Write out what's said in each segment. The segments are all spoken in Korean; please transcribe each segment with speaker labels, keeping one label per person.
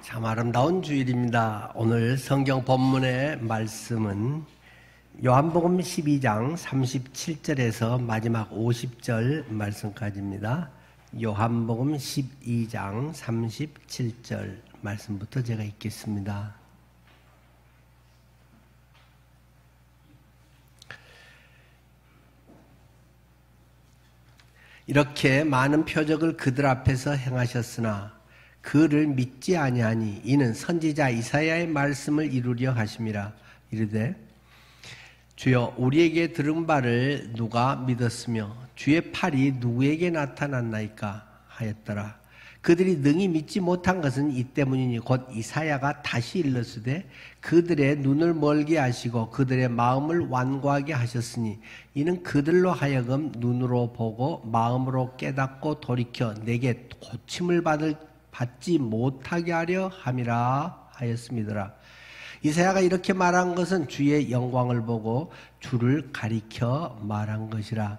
Speaker 1: 참 아름다운 주일입니다. 오늘 성경 본문의 말씀은 요한복음 12장 37절에서 마지막 50절 말씀까지입니다. 요한복음 12장 37절 말씀부터 제가 읽겠습니다. 이렇게 많은 표적을 그들 앞에서 행하셨으나 그를 믿지 아니하니 이는 선지자 이사야의 말씀을 이루려 하심이라. 이르되 주여 우리에게 들은 바를 누가 믿었으며 주의 팔이 누구에게 나타났나이까 하였더라. 그들이 능히 믿지 못한 것은 이 때문이니 곧 이사야가 다시 일렀으되 그들의 눈을 멀게 하시고 그들의 마음을 완고하게 하셨으니 이는 그들로 하여금 눈으로 보고 마음으로 깨닫고 돌이켜 내게 고침을 받지 못하게 하려 함이라 하였음이더라. 이사야가 이렇게 말한 것은 주의 영광을 보고 주를 가리켜 말한 것이라.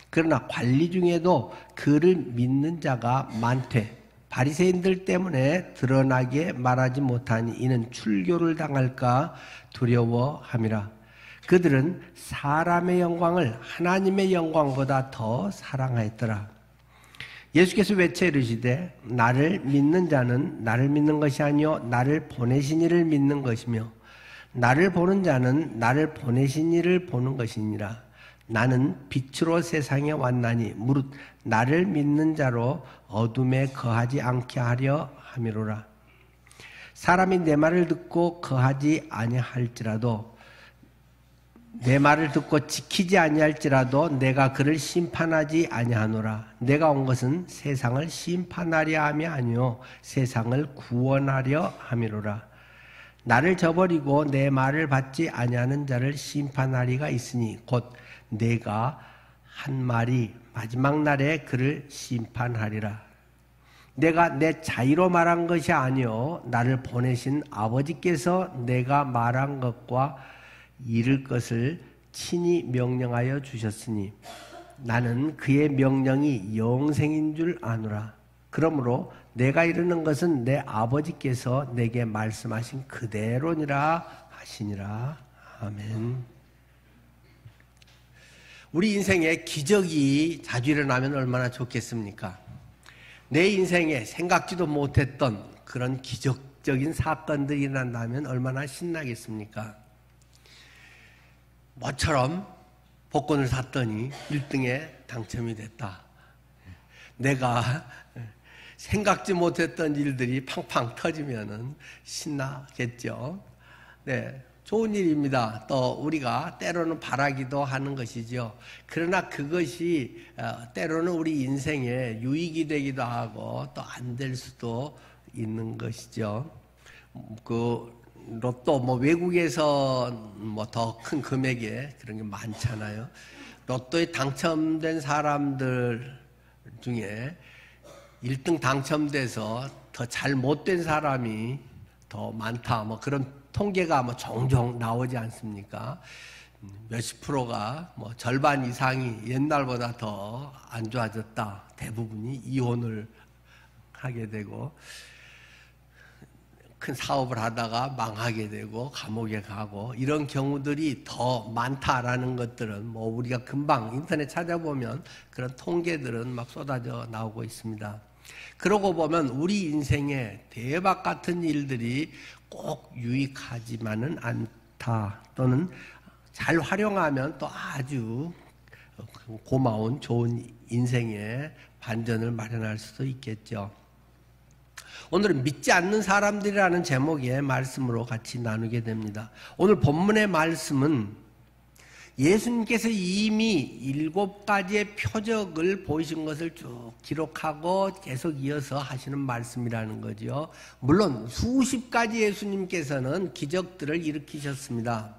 Speaker 1: 그러나 관리 중에도 그를 믿는 자가 많되 바리새인들 때문에 드러나게 말하지 못하니 이는 출교를 당할까 두려워함이라. 그들은 사람의 영광을 하나님의 영광보다 더 사랑하였더라. 예수께서 외쳐 이르시되 나를 믿는 자는 나를 믿는 것이 아니요 나를 보내신 이를 믿는 것이며 나를 보는 자는 나를 보내신 이를 보는 것이니라. 나는 빛으로 세상에 왔나니 무릇 나를 믿는 자로 어둠에 거하지 않게 하려 함이로라. 사람이 내 말을 듣고 거하지 아니할지라도 내 말을 듣고 지키지 아니할지라도 내가 그를 심판하지 아니하노라. 내가 온 것은 세상을 심판하려 함이 아니요 세상을 구원하려 함이로라. 나를 저버리고 내 말을 받지 아니하는 자를 심판하리가 있으니 곧 내가 한 말이 마지막 날에 그를 심판하리라. 내가 내 자의로 말한 것이 아니요 나를 보내신 아버지께서 내가 말한 것과 이룰 것을 친히 명령하여 주셨으니 나는 그의 명령이 영생인 줄 아노라. 그러므로 내가 이르는 것은 내 아버지께서 내게 말씀하신 그대로니라 하시니라. 아멘. 우리 인생에 기적이 자주 일어나면 얼마나 좋겠습니까? 내 인생에 생각지도 못했던 그런 기적적인 사건들이 일어난다면 얼마나 신나겠습니까? 뭐처럼 복권을 샀더니 1등에 당첨이 됐다. 내가 생각지 못했던 일들이 팡팡 터지면은 신나겠죠. 네, 좋은 일입니다. 또 우리가 때로는 바라기도 하는 것이죠. 그러나 그것이 때로는 우리 인생에 유익이 되기도 하고 또 안 될 수도 있는 것이죠. 로또 외국에서 더 큰 금액의 그런 게 많잖아요. 로또에 당첨된 사람들 중에 1등 당첨돼서 더 잘 못된 사람이 더 많다. 그런 통계가 종종 나오지 않습니까? 몇십 프로가 절반 이상이 옛날보다 더 안 좋아졌다. 대부분이 이혼을 하게 되고 큰 사업을 하다가 망하게 되고 감옥에 가고 이런 경우들이 더 많다라는 것들은 우리가 금방 인터넷 찾아보면 그런 통계들은 막 쏟아져 나오고 있습니다. 그러고 보면 우리 인생에 대박 같은 일들이 꼭 유익하지만은 않다. 또는 잘 활용하면 또 아주 고마운 좋은 인생의 반전을 마련할 수도 있겠죠. 오늘은 믿지 않는 사람들이라는 제목의 말씀으로 같이 나누게 됩니다. 오늘 본문의 말씀은 예수님께서 이미 7가지의 표적을 보이신 것을 쭉 기록하고 계속 이어서 하시는 말씀이라는 거죠. 물론 수십 가지 예수님께서는 기적들을 일으키셨습니다.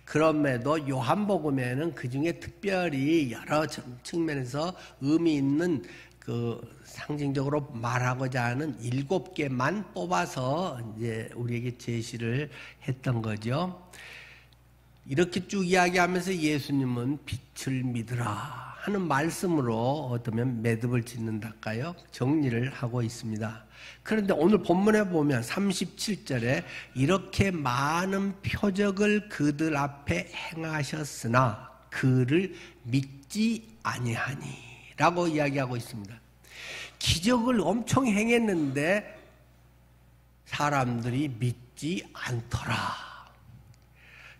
Speaker 1: 그럼에도 요한복음에는 그중에 특별히 여러 측면에서 의미 있는 상징적으로 말하고자 하는 7개만 뽑아서 이제 우리에게 제시를 했던 거죠. 이렇게 쭉 이야기하면서 예수님은 빛을 믿으라 하는 말씀으로 어쩌면 매듭을 짓는달까요? 정리를 하고 있습니다. 그런데 오늘 본문에 보면 37절에 이렇게 많은 표적을 그들 앞에 행하셨으나 그를 믿지 아니하니 라고 이야기하고 있습니다. 기적을 엄청 행했는데 사람들이 믿지 않더라.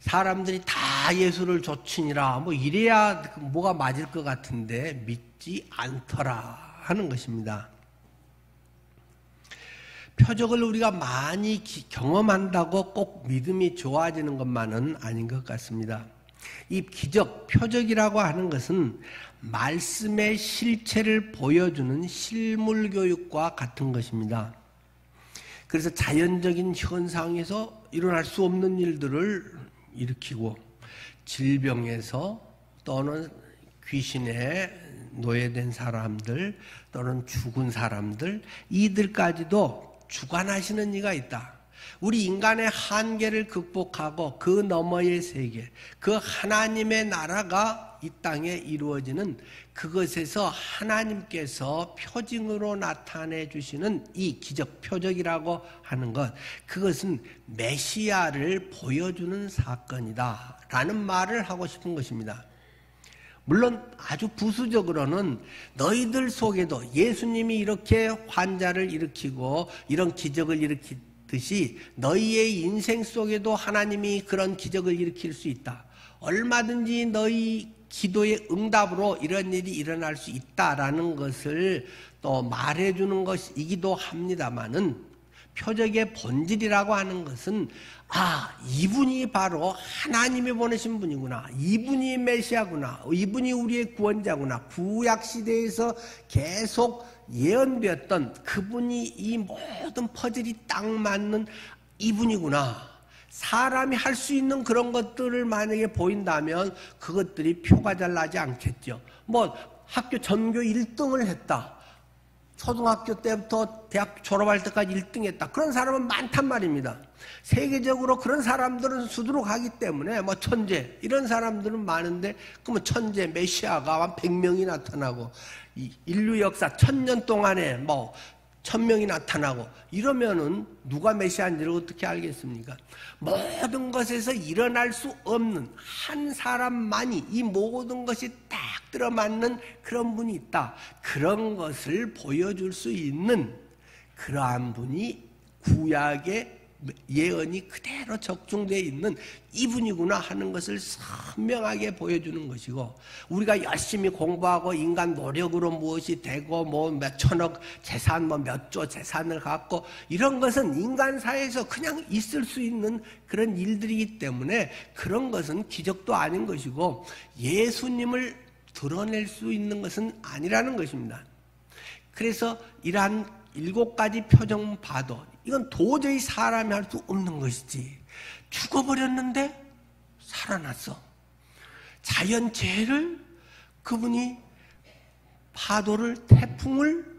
Speaker 1: 사람들이 다 예수를 좇으니라 뭐 이래야 뭐가 맞을 것 같은데 믿지 않더라 하는 것입니다. 표적을 우리가 많이 경험한다고 꼭 믿음이 좋아지는 것만은 아닌 것 같습니다. 이 기적, 표적이라고 하는 것은 말씀의 실체를 보여주는 실물 교육과 같은 것입니다. 그래서 자연적인 현상에서 일어날 수 없는 일들을 일으키고 질병에서 또는 귀신에 노예된 사람들 또는 죽은 사람들 이들까지도 주관하시는 이가 있다. 우리 인간의 한계를 극복하고 그 너머의 세계, 그 하나님의 나라가 이 땅에 이루어지는 그것에서 하나님께서 표징으로 나타내 주시는 이 기적 표적이라고 하는 것, 그것은 메시아를 보여주는 사건이다 라는 말을 하고 싶은 것입니다. 물론 아주 부수적으로는 너희들 속에도 예수님이 이렇게 환자를 일으키고 이런 기적을 일으키듯이 너희의 인생 속에도 하나님이 그런 기적을 일으킬 수 있다. 얼마든지 너희 기도의 응답으로 이런 일이 일어날 수 있다라는 것을 또 말해주는 것이기도 합니다마는 표적의 본질이라고 하는 것은 이분이 바로 하나님이 보내신 분이구나. 이분이 메시아구나. 이분이 우리의 구원자구나. 구약시대에서 계속 예언되었던 그분이 이 모든 퍼즐이 딱 맞는 이분이구나. 사람이 할 수 있는 그런 것들을 만약에 보인다면 그것들이 표가 잘 나지 않겠죠. 뭐 학교 전교 1등을 했다. 초등학교 때부터 대학 졸업할 때까지 1등 했다. 그런 사람은 많단 말입니다. 세계적으로 그런 사람들은 수두룩하기 때문에 뭐 천재 이런 사람들은 많은데 그러면 천재 메시아가 한 100명이 나타나고 인류 역사 1000년 동안에 뭐 1000명이 나타나고 이러면은 누가 메시아인지를 어떻게 알겠습니까? 모든 것에서 일어날 수 없는 한 사람만이 이 모든 것이 딱 들어맞는 그런 분이 있다. 그런 것을 보여줄 수 있는 그러한 분이 구약의 예언이 그대로 적중되어 있는 이분이구나 하는 것을 선명하게 보여주는 것이고, 우리가 열심히 공부하고 인간 노력으로 무엇이 되고 뭐 몇 천억 재산 뭐 몇 조 재산을 갖고 이런 것은 인간사회에서 그냥 있을 수 있는 그런 일들이기 때문에 그런 것은 기적도 아닌 것이고 예수님을 드러낼 수 있는 것은 아니라는 것입니다. 그래서 이러한 7가지 표정 봐도 이건 도저히 사람이 할 수 없는 것이지. 죽어버렸는데 살아났어. 자연재해를 그분이 파도를 태풍을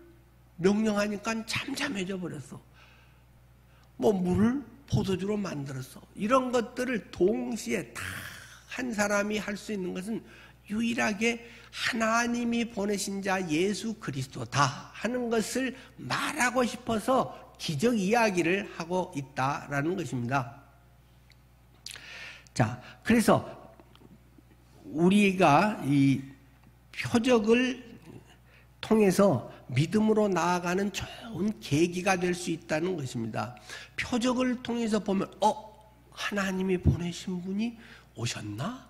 Speaker 1: 명령하니까 잠잠해져 버렸어. 뭐 물을 포도주로 만들었어. 이런 것들을 동시에 다 한 사람이 할 수 있는 것은 유일하게 하나님이 보내신 자 예수 그리스도다 하는 것을 말하고 싶어서 기적 이야기를 하고 있다라는 것입니다. 자, 그래서 우리가 이 표적을 통해서 믿음으로 나아가는 좋은 계기가 될 수 있다는 것입니다. 표적을 통해서 보면 하나님이 보내신 분이 오셨나?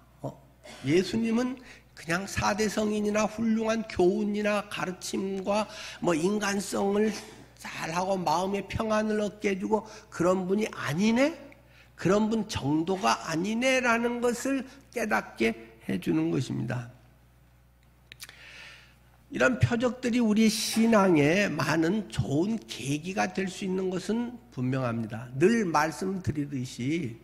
Speaker 1: 예수님은 그냥 4대 성인이나 훌륭한 교훈이나 가르침과 뭐 인간성을 잘하고 마음의 평안을 얻게 해주고 그런 분이 아니네? 그런 분 정도가 아니네라는 것을 깨닫게 해주는 것입니다. 이런 표적들이 우리 신앙에 많은 좋은 계기가 될 수 있는 것은 분명합니다. 늘 말씀드리듯이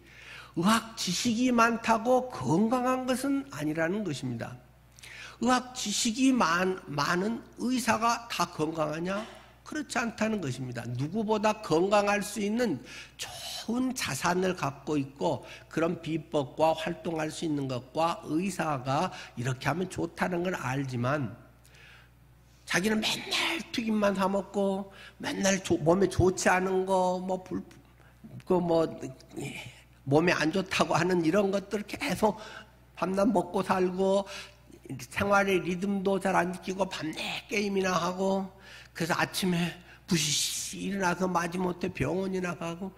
Speaker 1: 의학 지식이 많다고 건강한 것은 아니라는 것입니다. 의학 지식이 많은 의사가 다 건강하냐? 그렇지 않다는 것입니다. 누구보다 건강할 수 있는 좋은 자산을 갖고 있고 그런 비법과 활동할 수 있는 것과 의사가 이렇게 하면 좋다는 걸 알지만 자기는 맨날 튀김만 사 먹고 맨날 몸에 좋지 않은 거 몸에 안 좋다고 하는 이런 것들 계속 밤낮 먹고 살고 생활의 리듬도 잘 안 지키고 밤새 게임이나 하고 그래서 아침에 부시시 일어나서 마지못해 병원이나 가고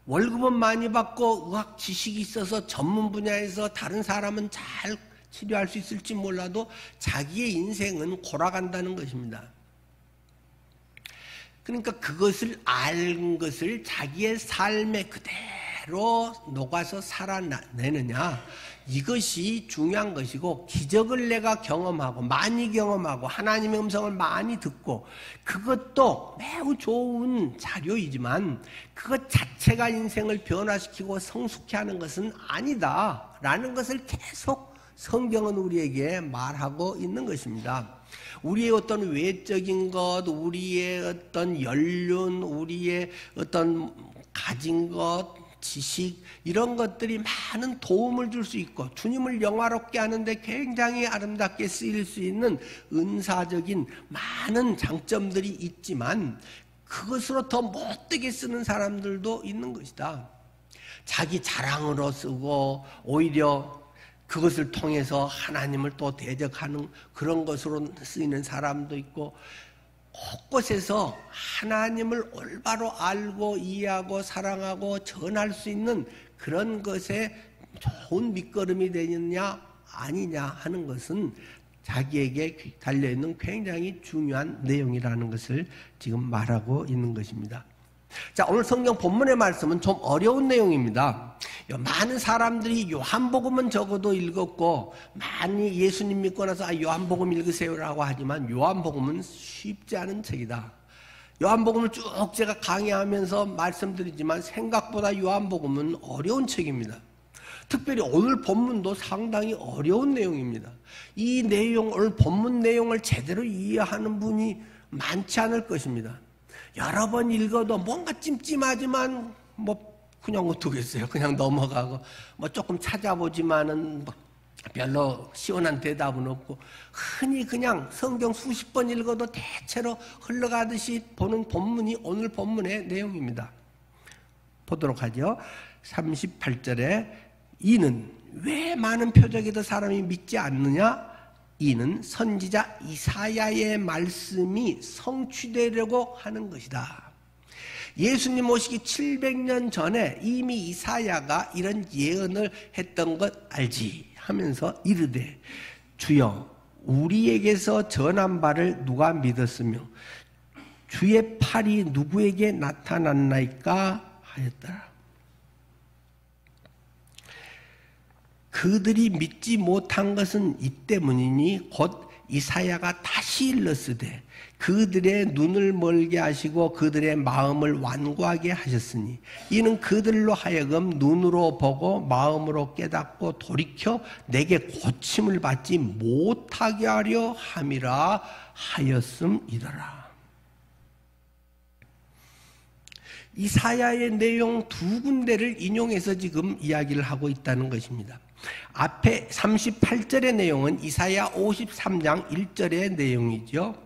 Speaker 1: 월급은 많이 받고 의학 지식이 있어서 전문 분야에서 다른 사람은 잘 치료할 수 있을지 몰라도 자기의 인생은 골아간다는 것입니다. 그러니까 그것을 알 것을 자기의 삶에 그대로 녹아서 살아내느냐 이것이 중요한 것이고 기적을 내가 경험하고 많이 경험하고 하나님의 음성을 많이 듣고 그것도 매우 좋은 자료이지만 그것 자체가 인생을 변화시키고 성숙케 하는 것은 아니다라는 것을 계속 성경은 우리에게 말하고 있는 것입니다. 우리의 어떤 외적인 것, 우리의 어떤 연륜, 우리의 어떤 가진 것, 지식 이런 것들이 많은 도움을 줄 수 있고 주님을 영화롭게 하는데 굉장히 아름답게 쓰일 수 있는 은사적인 많은 장점들이 있지만 그것으로 더 못되게 쓰는 사람들도 있는 것이다. 자기 자랑으로 쓰고 오히려 그것을 통해서 하나님을 또 대적하는 그런 것으로 쓰이는 사람도 있고 곳곳에서 하나님을 올바로 알고 이해하고 사랑하고 전할 수 있는 그런 것에 좋은 밑거름이 되느냐 아니냐 하는 것은 자기에게 달려있는 굉장히 중요한 내용이라는 것을 지금 말하고 있는 것입니다. 자, 오늘 성경 본문의 말씀은 좀 어려운 내용입니다. 많은 사람들이 요한복음은 적어도 읽었고 많이 예수님 믿고 나서 요한복음 읽으세요라고 하지만 요한복음은 쉽지 않은 책이다. 요한복음을 쭉 제가 강의하면서 말씀드리지만 생각보다 요한복음은 어려운 책입니다. 특별히 오늘 본문도 상당히 어려운 내용입니다. 이 내용, 오늘 본문 내용을 제대로 이해하는 분이 많지 않을 것입니다. 여러 번 읽어도 뭔가 찜찜하지만 그냥 어떻겠어요. 그냥 넘어가고 조금 찾아보지만은 별로 시원한 대답은 없고 흔히 그냥 성경 수십 번 읽어도 대체로 흘러가듯이 보는 본문이 오늘 본문의 내용입니다. 보도록 하죠. 38절에 이는 왜 많은 표적에도 사람이 믿지 않느냐? 이는 선지자 이사야의 말씀이 성취되려고 하는 것이다. 예수님 오시기 700년 전에 이미 이사야가 이런 예언을 했던 것 알지 하면서 이르되 주여 우리에게서 전한 바를 누가 믿었으며 주의 팔이 누구에게 나타났나이까 하였더라. 그들이 믿지 못한 것은 이 때문이니 곧 이사야가 다시 일렀으되 그들의 눈을 멀게 하시고 그들의 마음을 완고하게 하셨으니 이는 그들로 하여금 눈으로 보고 마음으로 깨닫고 돌이켜 내게 고침을 받지 못하게 하려 함이라 하였음이더라. 이사야의 내용 두 군데를 인용해서 지금 이야기를 하고 있다는 것입니다. 앞에 38절의 내용은 이사야 53장 1절의 내용이죠.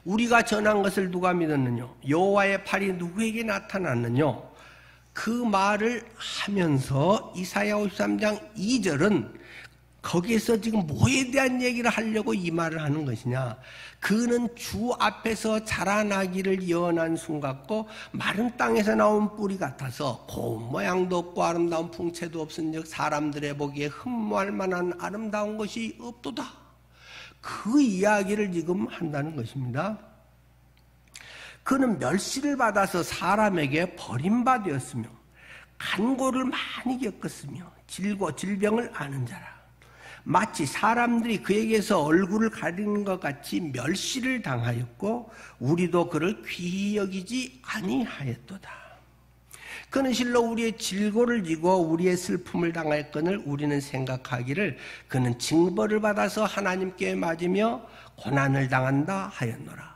Speaker 1: 우리가 전한 것을 누가 믿었느냐? 여호와의 팔이 누구에게 나타났느냐? 그 말을 하면서 이사야 53장 2절은 거기에서 지금 뭐에 대한 얘기를 하려고 이 말을 하는 것이냐? 그는 주 앞에서 자라나기를 예언한 순 같고 마른 땅에서 나온 뿌리 같아서 고운 모양도 없고 아름다운 풍채도 없은즉 사람들의 보기에 흠모할 만한 아름다운 것이 없도다. 그 이야기를 지금 한다는 것입니다. 그는 멸시를 받아서 사람에게 버림받았으며 간고를 많이 겪었으며 질병을 아는 자라. 마치 사람들이 그에게서 얼굴을 가리는 것 같이 멸시를 당하였고 우리도 그를 귀히 여기지 아니하였도다. 그는 실로 우리의 질고를 지고 우리의 슬픔을 당하였거늘 우리는 생각하기를 그는 징벌을 받아서 하나님께 맞으며 고난을 당한다 하였노라.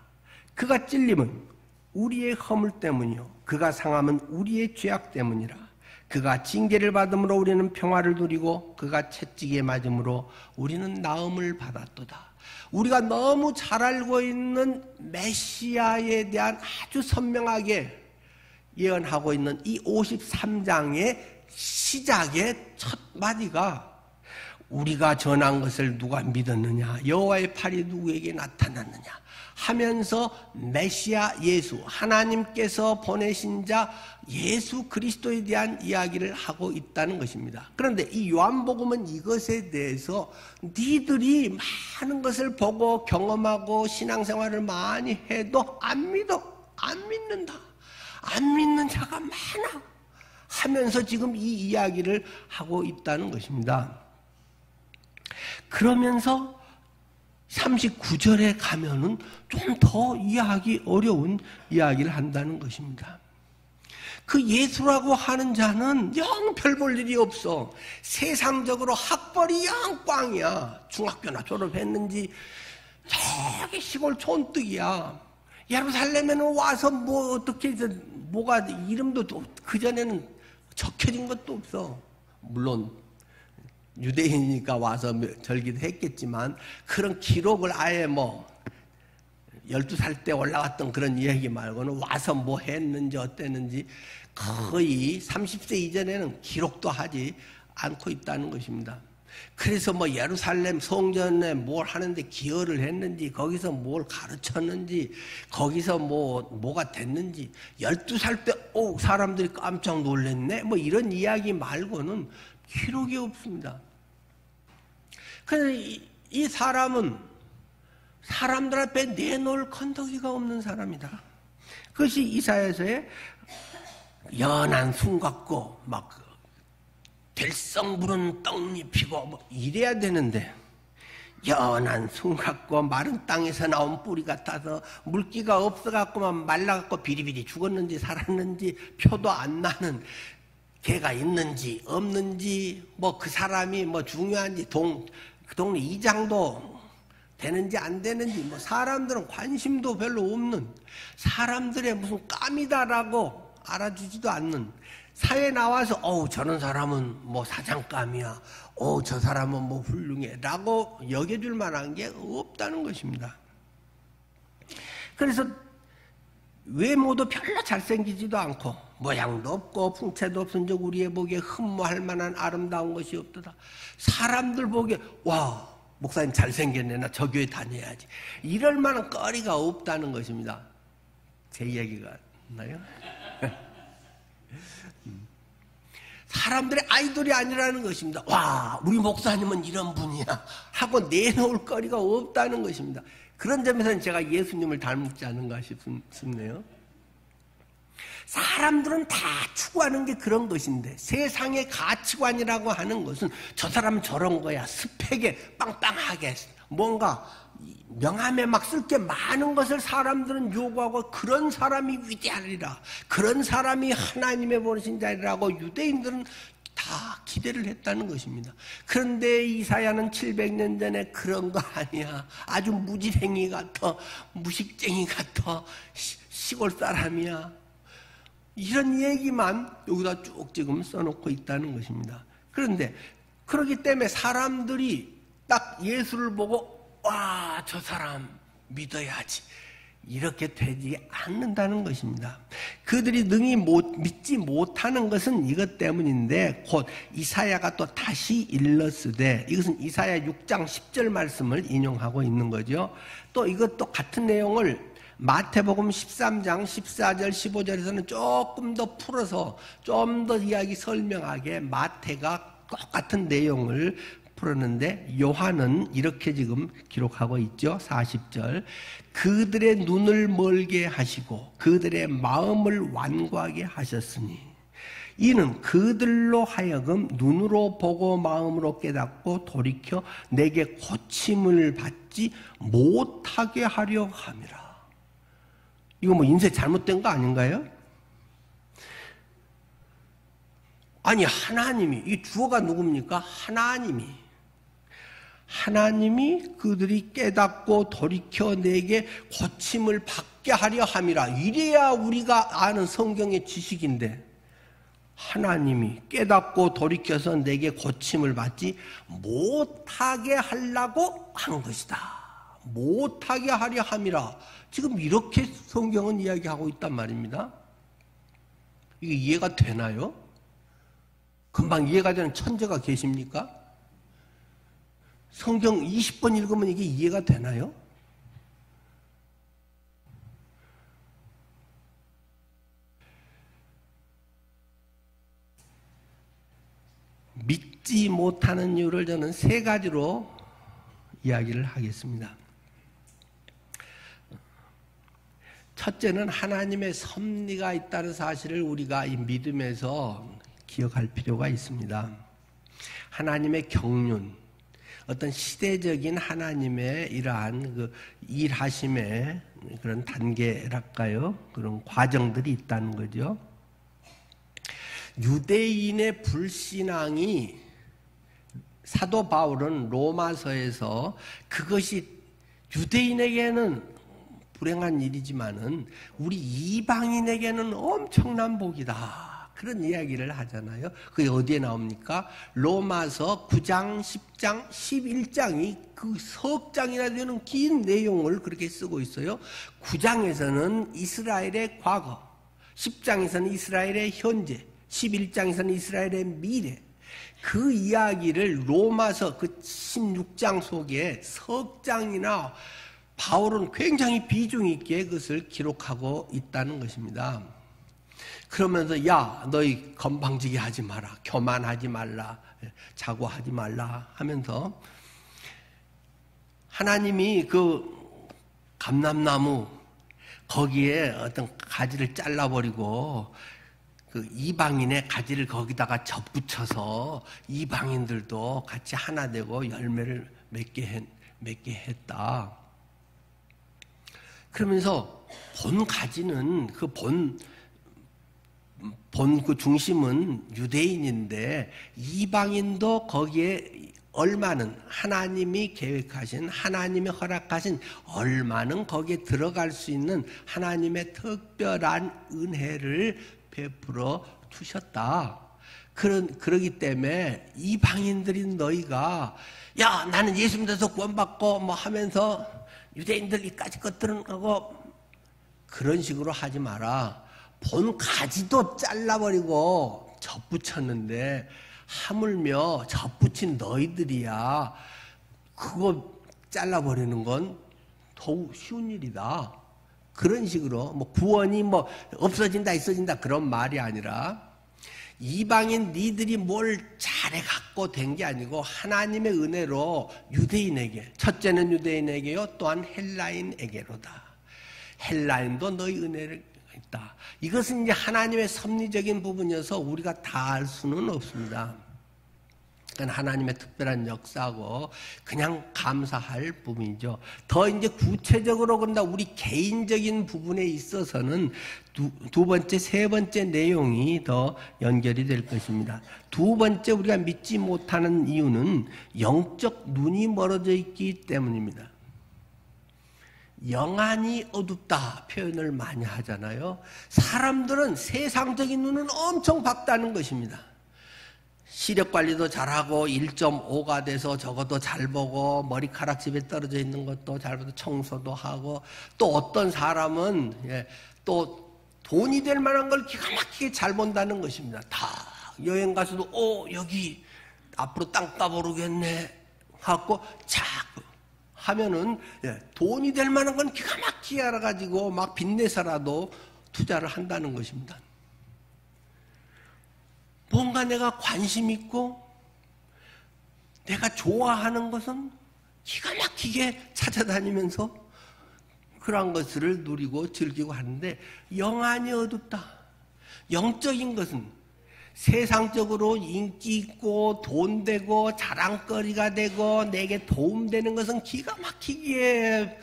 Speaker 1: 그가 찔림은 우리의 허물 때문이요 그가 상함은 우리의 죄악 때문이라. 그가 징계를 받음으로 우리는 평화를 누리고 그가 채찍에 맞음으로 우리는 나음을 받았도다. 우리가 너무 잘 알고 있는 메시아에 대한 아주 선명하게 예언하고 있는 이 53장의 시작의 첫 마디가 우리가 전한 것을 누가 믿었느냐, 여호와의 팔이 누구에게 나타났느냐 하면서 메시아 예수, 하나님께서 보내신 자 예수 그리스도에 대한 이야기를 하고 있다는 것입니다. 그런데 이 요한복음은 이것에 대해서 니들이 많은 것을 보고 경험하고 신앙생활을 많이 해도 안 믿는다, 안 믿는 자가 많아 하면서 지금 이 이야기를 하고 있다는 것입니다. 그러면서 39절에 가면은 좀 더 이해하기 어려운 이야기를 한다는 것입니다. 그 예수라고 하는 자는 영 별 볼 일이 없어. 세상적으로 학벌이 영 꽝이야. 중학교나 졸업했는지 저기 시골 촌뜨기야. 예루살렘에는 와서 뭐 어떻게 뭐가 이름도 그전에는 적혀진 것도 없어. 물론 유대인이니까 와서 절기도 했겠지만 그런 기록을 아예 뭐 12살 때 올라갔던 그런 이야기 말고는 와서 뭐 했는지 어땠는지 거의 30세 이전에는 기록도 하지 않고 있다는 것입니다. 그래서 뭐 예루살렘 성전에 뭘 하는데 기여를 했는지 거기서 뭘 가르쳤는지 거기서 뭐가 됐는지 12살 때 사람들이 깜짝 놀랐네 뭐 이런 이야기 말고는 기록이 없습니다. 그래서 이 사람은 사람들 앞에 내놓을 건더기가 없는 사람이다. 그것이 이사야서의 연한 숨 같고 막 들썩 부른 떡잎이고 뭐 이래야 되는데 연한 숨 같고 마른 땅에서 나온 뿌리 같아서 물기가 없어갖고만 말라갖고 비리비리 죽었는지 살았는지 표도 안 나는 개가 있는지 없는지 뭐 그 사람이 뭐 중요한지 그 동네 이장도 되는지 안 되는지 뭐 사람들은 관심도 별로 없는 사람들의 무슨 깜이다라고 알아주지도 않는 사회에 나와서 저런 사람은 뭐 사장감이야 저 사람은 뭐 훌륭해 라고 여겨줄 만한 게 없다는 것입니다. 그래서 외모도 별로 잘생기지도 않고 모양도 없고 풍채도 없은 적 우리의 보기에 흠모할 만한 아름다운 것이 없도다. 사람들 보기에 와 목사님 잘생겼네 나 저 교회 다녀야지 이럴 만한 거리가 없다는 것입니다. 제 이야기가 나요? 사람들의 아이돌이 아니라는 것입니다. 와 우리 목사님은 이런 분이야 하고 내놓을 거리가 없다는 것입니다. 그런 점에서는 제가 예수님을 닮지 않은가 싶네요. 사람들은 다 추구하는 게 그런 것인데 세상의 가치관이라고 하는 것은 저 사람은 저런 거야 스펙에 빵빵하게 뭔가 명함에 막 쓸 게 많은 것을 사람들은 요구하고 그런 사람이 위대하리라 그런 사람이 하나님의 보내신 자리라고 유대인들은 다 기대를 했다는 것입니다. 그런데 이사야는 700년 전에 그런 거 아니야 아주 무지랭이 같아 무식쟁이 같아 시골 사람이야 이런 얘기만 여기다 쭉 지금 써놓고 있다는 것입니다. 그런데 그렇기 때문에 사람들이 딱 예수를 보고 와 저 사람 믿어야지 이렇게 되지 않는다는 것입니다. 그들이 능히 믿지 못하는 것은 이것 때문인데 곧 이사야가 또 다시 일렀으되 이것은 이사야 6장 10절 말씀을 인용하고 있는 거죠. 또 이것도 같은 내용을 마태복음 13장 14절 15절에서는 조금 더 풀어서 좀 더 이야기 설명하게 마태가 똑같은 내용을 풀었는데 요한은 이렇게 지금 기록하고 있죠. 40절 그들의 눈을 멀게 하시고 그들의 마음을 완고하게 하셨으니 이는 그들로 하여금 눈으로 보고 마음으로 깨닫고 돌이켜 내게 고침을 받지 못하게 하려 함이라. 이거 뭐 인쇄 잘못된 거 아닌가요? 아니 하나님이 이 주어가 누굽니까? 하나님이 그들이 깨닫고 돌이켜 내게 고침을 듣게 하려 함이라. 이래야 우리가 아는 성경의 지식인데 하나님이 깨닫고 돌이켜서 내게 고침을 받지 못하게 하려고 한 것이다. 못하게 하려 함이라. 지금 이렇게 성경은 이야기하고 있단 말입니다. 이게 이해가 되나요? 금방 이해가 되는 천재가 계십니까? 성경 20번 읽으면 이게 이해가 되나요? 믿지 못하는 이유를 저는 세 가지로 이야기를 하겠습니다. 첫째는 하나님의 섭리가 있다는 사실을 우리가 이 믿음에서 기억할 필요가 있습니다. 하나님의 경륜, 어떤 시대적인 하나님의 이러한 그 일하심의 그런 단계랄까요? 그런 과정들이 있다는 거죠. 유대인의 불신앙이 사도 바울은 로마서에서 그것이 유대인에게는 불행한 일이지만은 우리 이방인에게는 엄청난 복이다. 그런 이야기를 하잖아요. 그게 어디에 나옵니까? 로마서 9장, 10장, 11장이 그 석장이나 되는 긴 내용을 그렇게 쓰고 있어요. 9장에서는 이스라엘의 과거, 10장에서는 이스라엘의 현재, 11장에서는 이스라엘의 미래, 그 이야기를 로마서 그 16장 속에 석장이나 바울은 굉장히 비중 있게 그것을 기록하고 있다는 것입니다. 그러면서 야 너희 건방지게 하지 마라, 교만하지 말라, 자고하지 말라 하면서 하나님이 그 감람나무 거기에 어떤 가지를 잘라버리고 그 이방인의 가지를 거기다가 접붙여서 이방인들도 같이 하나 되고 열매를 맺게 했다. 그러면서 본 가지는 그 중심은 유대인인데 이방인도 거기에 얼마는 하나님이 계획하신, 하나님이 허락하신 얼마는 거기에 들어갈 수 있는 하나님의 특별한 은혜를 베풀어 주셨다. 그러기 때문에 이방인들인 너희가 야 나는 예수 믿어서 구원받고 뭐 하면서 유대인들 이까지 것들은 하고 그런 식으로 하지 마라. 본 가지도 잘라버리고 접붙였는데 하물며 접붙인 너희들이야 그거 잘라버리는 건 더욱 쉬운 일이다. 그런 식으로 뭐 구원이 뭐 없어진다 있어진다 그런 말이 아니라 이방인 니들이 뭘 잘해갖고 된 게 아니고 하나님의 은혜로 유대인에게, 첫째는 유대인에게요 또한 헬라인에게로다. 헬라인도 너희 은혜를 있다. 이것은 이제 하나님의 섭리적인 부분이어서 우리가 다 알 수는 없습니다. 그건 하나님의 특별한 역사고 그냥 감사할 부분이죠. 더 이제 구체적으로 그런다 우리 개인적인 부분에 있어서는 두 번째, 세 번째 내용이 더 연결이 될 것입니다. 두 번째 우리가 믿지 못하는 이유는 영적 눈이 멀어져 있기 때문입니다. 영안이 어둡다 표현을 많이 하잖아요. 사람들은 세상적인 눈은 엄청 밝다는 것입니다. 시력 관리도 잘하고 1.5가 돼서 저것도 잘 보고 머리카락 집에 떨어져 있는 것도 잘 보고 청소도 하고 또 어떤 사람은 또 돈이 될 만한 걸 기가 막히게 잘 본다는 것입니다. 다 여행 가서도 여기 앞으로 땅값 오르겠네 하고 자꾸 하면은 돈이 될 만한 건 기가 막히게 알아가지고 막 빚내서라도 투자를 한다는 것입니다. 뭔가 내가 관심 있고 내가 좋아하는 것은 기가 막히게 찾아다니면서 그러한 것을 누리고 즐기고 하는데 영안이 어둡다. 영적인 것은 세상적으로 인기 있고 돈 되고 자랑거리가 되고 내게 도움되는 것은 기가 막히게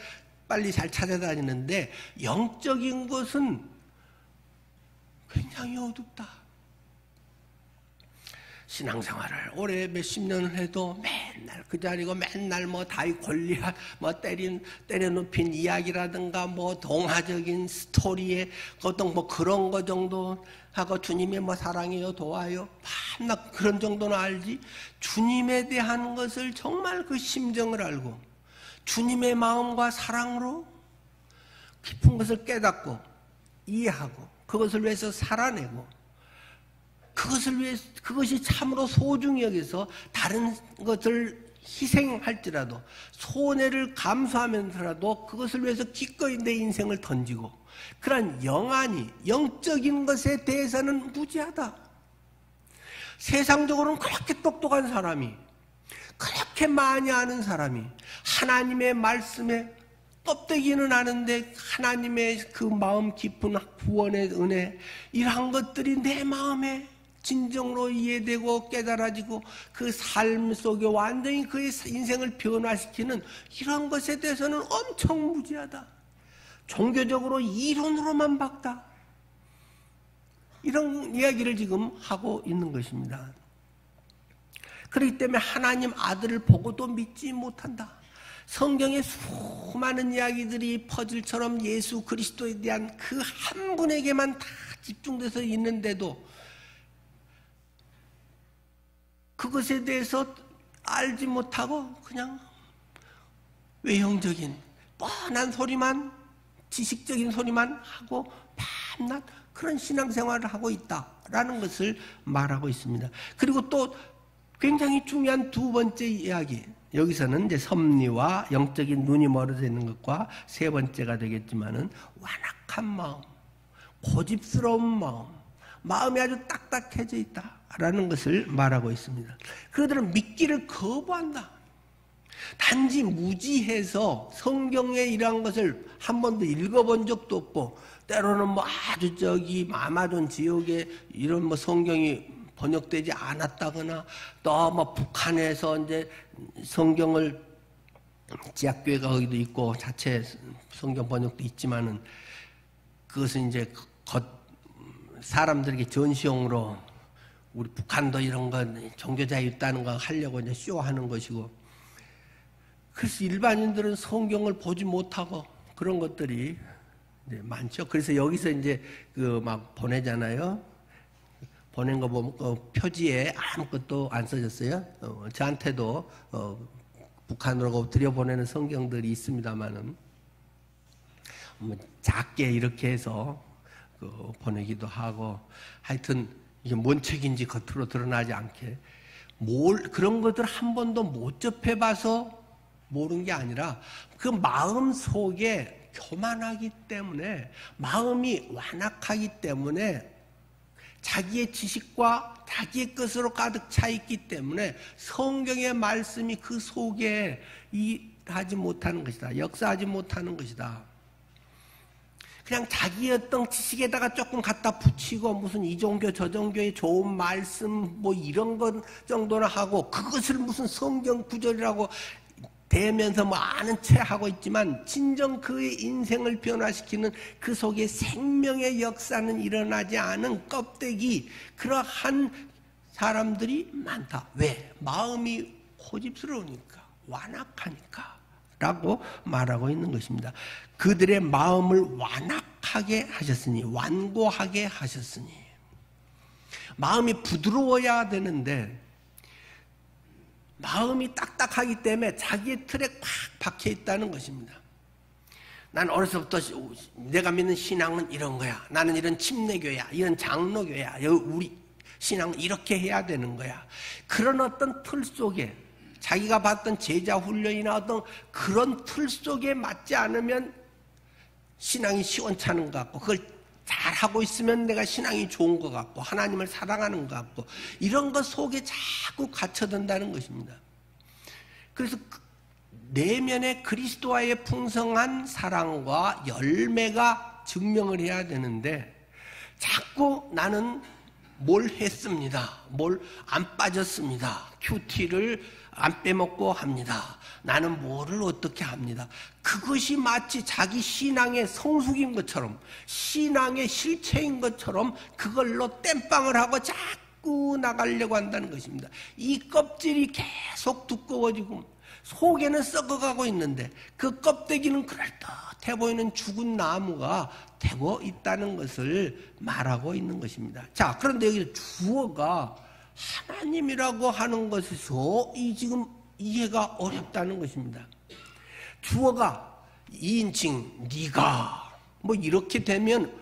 Speaker 1: 빨리 잘 찾아다니는데 영적인 것은 굉장히 어둡다. 신앙생활을 오래 몇십 년을 해도 맨날 그 자리고 맨날 뭐 다이 권리야 뭐 때려눕힌 이야기라든가 뭐 동화적인 스토리에 어떤 뭐 그런 거 정도 하고 주님의 뭐 사랑해요 도와요 밤낮 그런 정도는 알지 주님에 대한 것을 정말 그 심정을 알고 주님의 마음과 사랑으로 깊은 것을 깨닫고 이해하고 그것을 위해서 살아내고 그것을 위해 그것이 참으로 소중히 여기서 다른 것을 희생할지라도 손해를 감수하면서라도 그것을 위해서 기꺼이 내 인생을 던지고 그런 영안이 영적인 것에 대해서는 무지하다. 세상적으로는 그렇게 똑똑한 사람이 그렇게 많이 아는 사람이 하나님의 말씀에 껍데기는 아는데 하나님의 그 마음 깊은 구원의 은혜 이러한 것들이 내 마음에 진정으로 이해되고 깨달아지고 그 삶 속에 완전히 그의 인생을 변화시키는 이런 것에 대해서는 엄청 무지하다. 종교적으로 이론으로만 박다. 이런 이야기를 지금 하고 있는 것입니다. 그렇기 때문에 하나님 아들을 보고도 믿지 못한다. 성경에 수많은 이야기들이 퍼즐처럼 예수 그리스도에 대한 그 한 분에게만 다 집중돼서 있는데도 그것에 대해서 알지 못하고 그냥 외형적인 뻔한 소리만 지식적인 소리만 하고 밤낮 그런 신앙생활을 하고 있다라는 것을 말하고 있습니다. 그리고 또 굉장히 중요한 두 번째 이야기 여기서는 이제 섭리와 영적인 눈이 멀어져 있는 것과 세 번째가 되겠지만은 완악한 마음, 고집스러운 마음이 아주 딱딱해져 있다라는 것을 말하고 있습니다. 그들은 믿기를 거부한다. 단지 무지해서 성경에 이러한 것을 한 번도 읽어본 적도 없고 때로는 뭐 아주 아마존 지역에 이런 뭐 성경이 번역되지 않았다거나 또 뭐 북한에서 이제 성경을 지하교회가 거기도 있고 자체 성경 번역도 있지만은 그것은 이제 사람들에게 전시용으로 우리 북한도 이런 건 종교자유 있다는 거 하려고 이제 쇼하는 것이고 그래서 일반인들은 성경을 보지 못하고 그런 것들이 이제 많죠. 그래서 여기서 이제 그 막 보내잖아요. 보낸 거 보면 표지에 아무것도 안 써졌어요. 저한테도 북한으로 들여보내는 성경들이 있습니다만은 뭐 작게 이렇게 해서 보내기도 하고 하여튼 이게 뭔 책인지 겉으로 드러나지 않게 그런 것들 한 번도 못 접해봐서 모르는 게 아니라 그 마음 속에 교만하기 때문에 마음이 완악하기 때문에 자기의 지식과 자기의 것으로 가득 차 있기 때문에 성경의 말씀이 그 속에 하지 못하는 것이다. 역사하지 못하는 것이다. 그냥 자기의 어떤 지식에다가 조금 갖다 붙이고 무슨 이 종교 저 종교의 좋은 말씀 뭐 이런 것 정도나 하고 그것을 무슨 성경 구절이라고 대면서 뭐 아는 채 하고 있지만 진정 그의 인생을 변화시키는 그 속에 생명의 역사는 일어나지 않은 껍데기 그러한 사람들이 많다. 왜? 마음이 고집스러우니까 완악하니까 라고 말하고 있는 것입니다. 그들의 마음을 완악하게 하셨으니 완고하게 하셨으니 마음이 부드러워야 되는데 마음이 딱딱하기 때문에 자기의 틀에 팍 박혀 있다는 것입니다. 난 어려서부터 내가 믿는 신앙은 이런 거야. 나는 이런 침례교야. 이런 장로교야. 우리 신앙은 이렇게 해야 되는 거야. 그런 어떤 틀 속에 자기가 받던 제자 훈련이나 어떤 그런 틀 속에 맞지 않으면 신앙이 시원찮은 것 같고 그걸 잘하고 있으면 내가 신앙이 좋은 것 같고 하나님을 사랑하는 것 같고 이런 것 속에 자꾸 갇혀든다는 것입니다. 그래서 내면에 그리스도와의 풍성한 사랑과 열매가 증명을 해야 되는데 자꾸 나는 뭘 했습니다. 뭘 안 빠졌습니다. 큐티를 안 빼먹고 합니다. 나는 뭐를 어떻게 합니다. 그것이 마치 자기 신앙의 성숙인 것처럼 신앙의 실체인 것처럼 그걸로 땜빵을 하고 자꾸 자꾸 나가려고 한다는 것입니다. 이 껍질이 계속 두꺼워지고 속에는 썩어가고 있는데 그 껍데기는 그럴듯해 보이는 죽은 나무가 되고 있다는 것을 말하고 있는 것입니다. 자, 그런데 여기 주어가 하나님이라고 하는 것에서 지금 이해가 어렵다는 것입니다. 주어가 2인칭 네가 뭐 이렇게 되면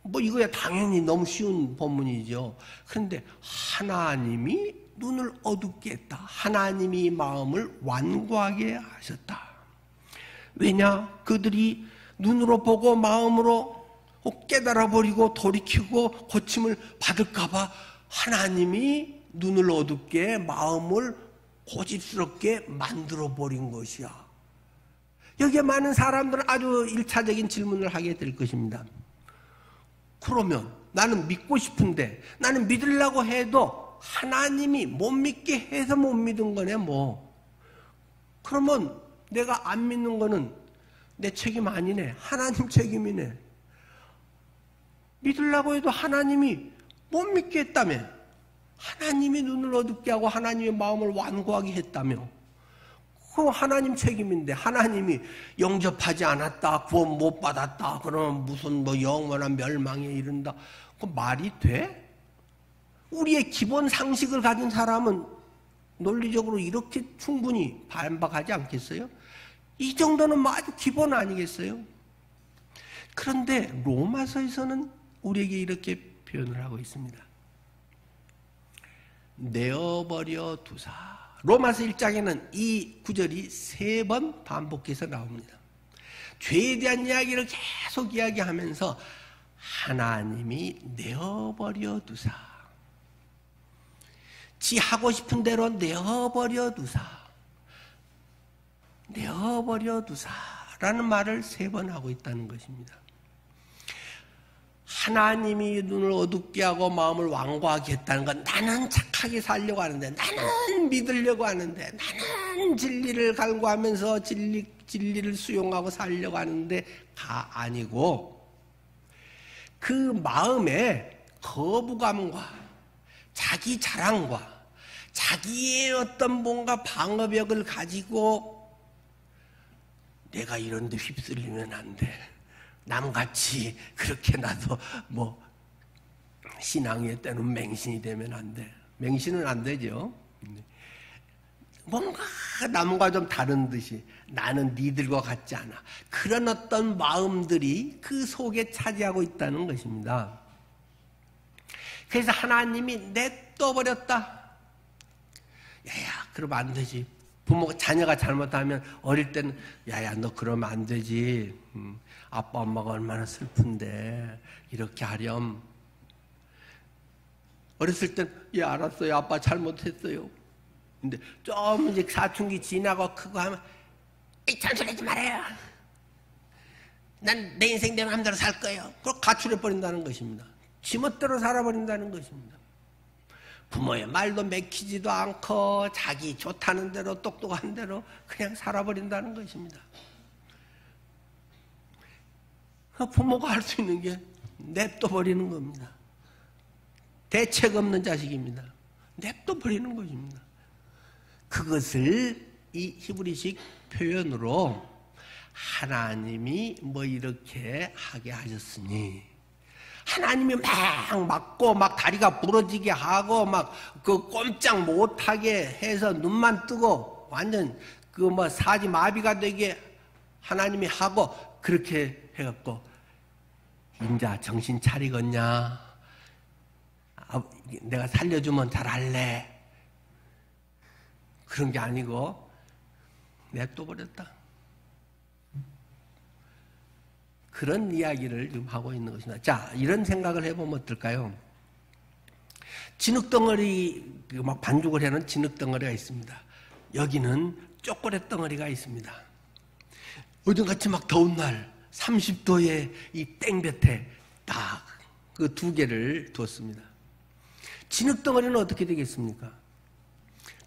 Speaker 1: 뭐 이거야 당연히 너무 쉬운 본문이죠. 그런데 하나님이 눈을 어둡게 했다. 하나님이 마음을 완고하게 하셨다. 왜냐? 그들이 눈으로 보고 마음으로 깨달아버리고 돌이키고 고침을 받을까봐 하나님이 눈을 어둡게 마음을 고집스럽게 만들어버린 것이야. 여기에 많은 사람들은 아주 일차적인 질문을 하게 될 것입니다. 그러면 나는 믿고 싶은데 나는 믿으려고 해도 하나님이 못 믿게 해서 못 믿은 거네 뭐. 그러면 내가 안 믿는 거는 내 책임 아니네. 하나님 책임이네. 믿으려고 해도 하나님이 못 믿게 했다며. 하나님이 눈을 어둡게 하고 하나님의 마음을 완고하게 했다며. 그럼 하나님 책임인데 하나님이 영접하지 않았다, 구원 못 받았다, 그러면 무슨 뭐 영원한 멸망에 이른다. 그 말이 돼? 우리의 기본 상식을 가진 사람은 논리적으로 이렇게 충분히 반박하지 않겠어요? 이 정도는 뭐 아주 기본 아니겠어요? 그런데 로마서에서는 우리에게 이렇게 표현을 하고 있습니다. 내어버려 두사. 로마서 1장에는 이 구절이 3번 반복해서 나옵니다. 죄에 대한 이야기를 계속 이야기하면서 하나님이 내어버려 두사. 지 하고 싶은 대로 내어버려 두사. 내어버려 두사라는 말을 3번 하고 있다는 것입니다. 하나님이 눈을 어둡게 하고 마음을 완고하게 했다는 건 나는 착하게 살려고 하는데, 나는 믿으려고 하는데, 나는 진리를 갈구하면서 진리를 수용하고 살려고 하는데가 아니고, 그 마음에 거부감과 자기 자랑과 자기의 어떤 뭔가 방어벽을 가지고 내가 이런 데 휩쓸리면 안 돼. 남같이 그렇게 나도 뭐 신앙의 때는 맹신이 되면 안 돼. 맹신은 안 되죠. 뭔가 남과 좀 다른 듯이 나는 니들과 같지 않아. 그런 어떤 마음들이 그 속에 차지하고 있다는 것입니다. 그래서 하나님이 내떠버렸다. 야야, 그러면 안 되지. 부모가, 자녀가 잘못하면 어릴 때는 야야, 너 그러면 안 되지. 아빠 엄마가 얼마나 슬픈데 이렇게 하렴. 어렸을 땐 예, 알았어요. 아빠 잘못했어요. 근데 좀 이제 사춘기 지나고 크고 하면 이 잔소리하지 말아요. 난 내 인생 내 마음대로 살 거예요. 그걸 가출해버린다는 것입니다. 지멋대로 살아버린다는 것입니다. 부모의 말도 맥히지도 않고 자기 좋다는 대로 똑똑한 대로 그냥 살아버린다는 것입니다. 부모가 할 수 있는 게 냅둬버리는 겁니다. 대책 없는 자식입니다. 냅둬버리는 것입니다. 그것을 이 히브리식 표현으로 하나님이 뭐 이렇게 하게 하셨으니, 하나님이 막 맞고 막 다리가 부러지게 하고 막 그 꼼짝 못하게 해서 눈만 뜨고 완전 그 뭐 사지 마비가 되게 하나님이 하고, 그렇게 해갖고 인자 정신 차리겠냐, 내가 살려주면 잘할래, 그런 게 아니고 냅둬버렸다. 그런 이야기를 지금 하고 있는 것입니다. 자, 이런 생각을 해보면 어떨까요? 진흙덩어리, 막 반죽을 해놓은 진흙덩어리가 있습니다. 여기는 초콜릿 덩어리가 있습니다. 요즘같이 막 더운 날 30도의 이 땡볕에 딱 그 두 개를 두었습니다. 진흙덩어리는 어떻게 되겠습니까?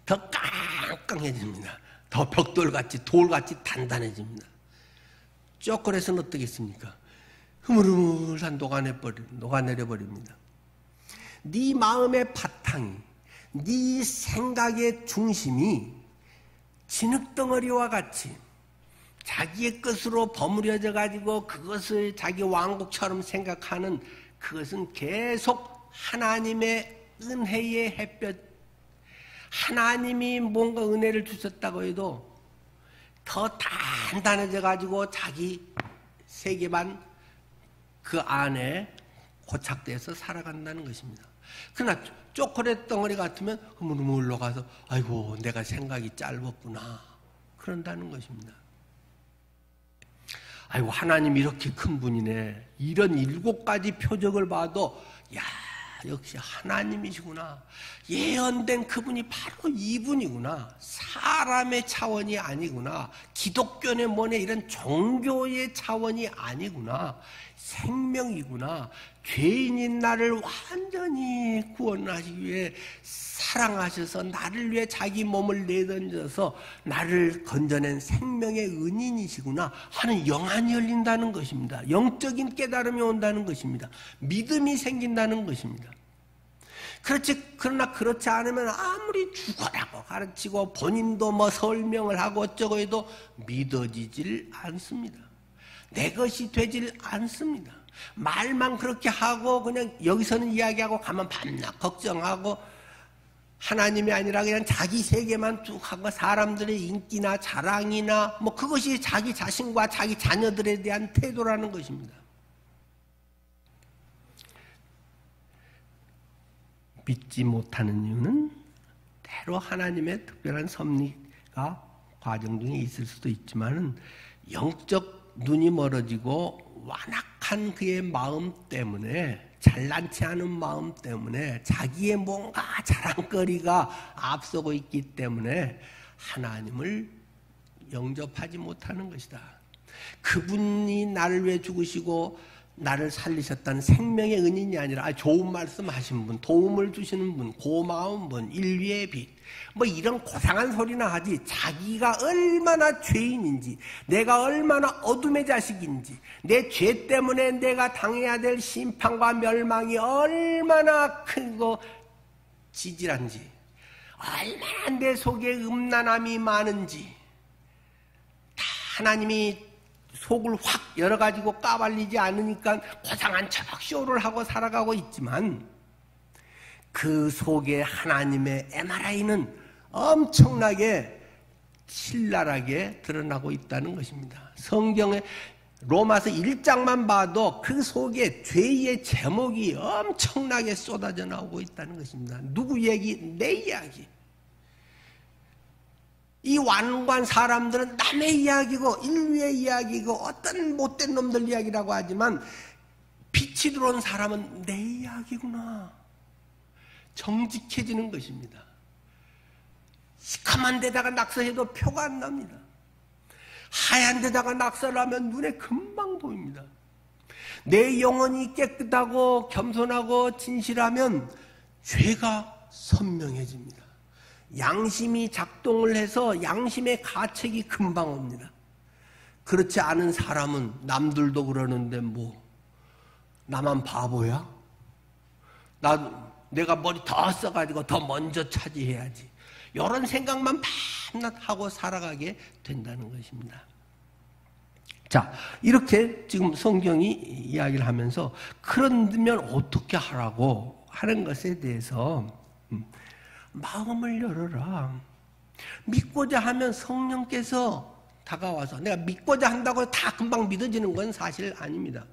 Speaker 1: 더 깡깡해집니다. 더 벽돌같이 돌같이 단단해집니다. 초콜릿은 어떻겠습니까? 흐물흐물한 녹아내려버립니다. 네 마음의 바탕이, 네 생각의 중심이 진흙덩어리와 같이 자기의 것으로 버무려져 가지고 그것을 자기 왕국처럼 생각하는, 그것은 계속 하나님의 은혜의 햇볕, 하나님이 뭔가 은혜를 주셨다고 해도 더 단단해져 가지고 자기 세계만 그 안에 고착돼서 살아간다는 것입니다. 그러나 초콜릿 덩어리 같으면 흐물흐물 올라가서 아이고 내가 생각이 짧았구나 그런다는 것입니다. 아이고 하나님 이렇게 큰 분이네. 이런 7가지 표적을 봐도 야 역시 하나님이시구나. 예언된 그분이 바로 이분이구나. 사람의 차원이 아니구나. 기독교의 뭐네 이런 종교의 차원이 아니구나. 생명이구나. 죄인인 나를 완전히 구원하시기 위해 사랑하셔서 나를 위해 자기 몸을 내던져서 나를 건져낸 생명의 은인이시구나 하는 영안이 열린다는 것입니다. 영적인 깨달음이 온다는 것입니다. 믿음이 생긴다는 것입니다. 그러나 그렇지 않으면 아무리 죽어라고 가르치고 본인도 뭐 설명을 하고 어쩌고 해도 믿어지질 않습니다. 내 것이 되질 않습니다. 말만 그렇게 하고 그냥 여기서는 이야기하고 가면 밤낮 걱정하고 하나님이 아니라 그냥 자기 세계만 쭉 하고 사람들의 인기나 자랑이나 뭐 그것이 자기 자신과 자기 자녀들에 대한 태도라는 것입니다. 믿지 못하는 이유는 때로 하나님의 특별한 섭리가 과정 중에 있을 수도 있지만은 영적 눈이 멀어지고 완악한 그의 마음 때문에, 잘난치 않은 마음 때문에, 자기의 뭔가 자랑거리가 앞서고 있기 때문에 하나님을 영접하지 못하는 것이다. 그분이 나를 위해 죽으시고 나를 살리셨다는 생명의 은인이 아니라 좋은 말씀 하신 분, 도움을 주시는 분, 고마운 분, 인류의 빛, 뭐 이런 고상한 소리나 하지, 자기가 얼마나 죄인인지, 내가 얼마나 어둠의 자식인지, 내 죄 때문에 내가 당해야 될 심판과 멸망이 얼마나 크고 지질한지, 얼마나 내 속에 음란함이 많은지, 다 하나님이 속을 확 열어가지고 까발리지 않으니까 고상한 척쇼를 하고 살아가고 있지만 그 속에 하나님의 MRI는 엄청나게 신랄하게 드러나고 있다는 것입니다. 성경에 로마서 1장만 봐도 그 속에 죄의 제목이 엄청나게 쏟아져 나오고 있다는 것입니다. 누구 얘기? 내 이야기. 이 완고한 사람들은 남의 이야기고 인류의 이야기고 어떤 못된 놈들 이야기라고 하지만 빛이 들어온 사람은 내 이야기구나. 정직해지는 것입니다. 시커먼 데다가 낙서해도 표가 안 납니다. 하얀 데다가 낙서를 하면 눈에 금방 보입니다. 내 영혼이 깨끗하고 겸손하고 진실하면 죄가 선명해집니다. 양심이 작동을 해서 양심의 가책이 금방 옵니다. 그렇지 않은 사람은 남들도 그러는데 뭐 나만 바보야? 내가 머리 더 써가지고 더 먼저 차지해야지. 이런 생각만 밤낮 하고 살아가게 된다는 것입니다. 자, 이렇게 지금 성경이 이야기를 하면서 그러면 어떻게 하라고 하는 것에 대해서 마음을 열어라. 믿고자 하면 성령께서 다가와서, 내가 믿고자 한다고 다 금방 믿어지는 건 사실 아닙니다.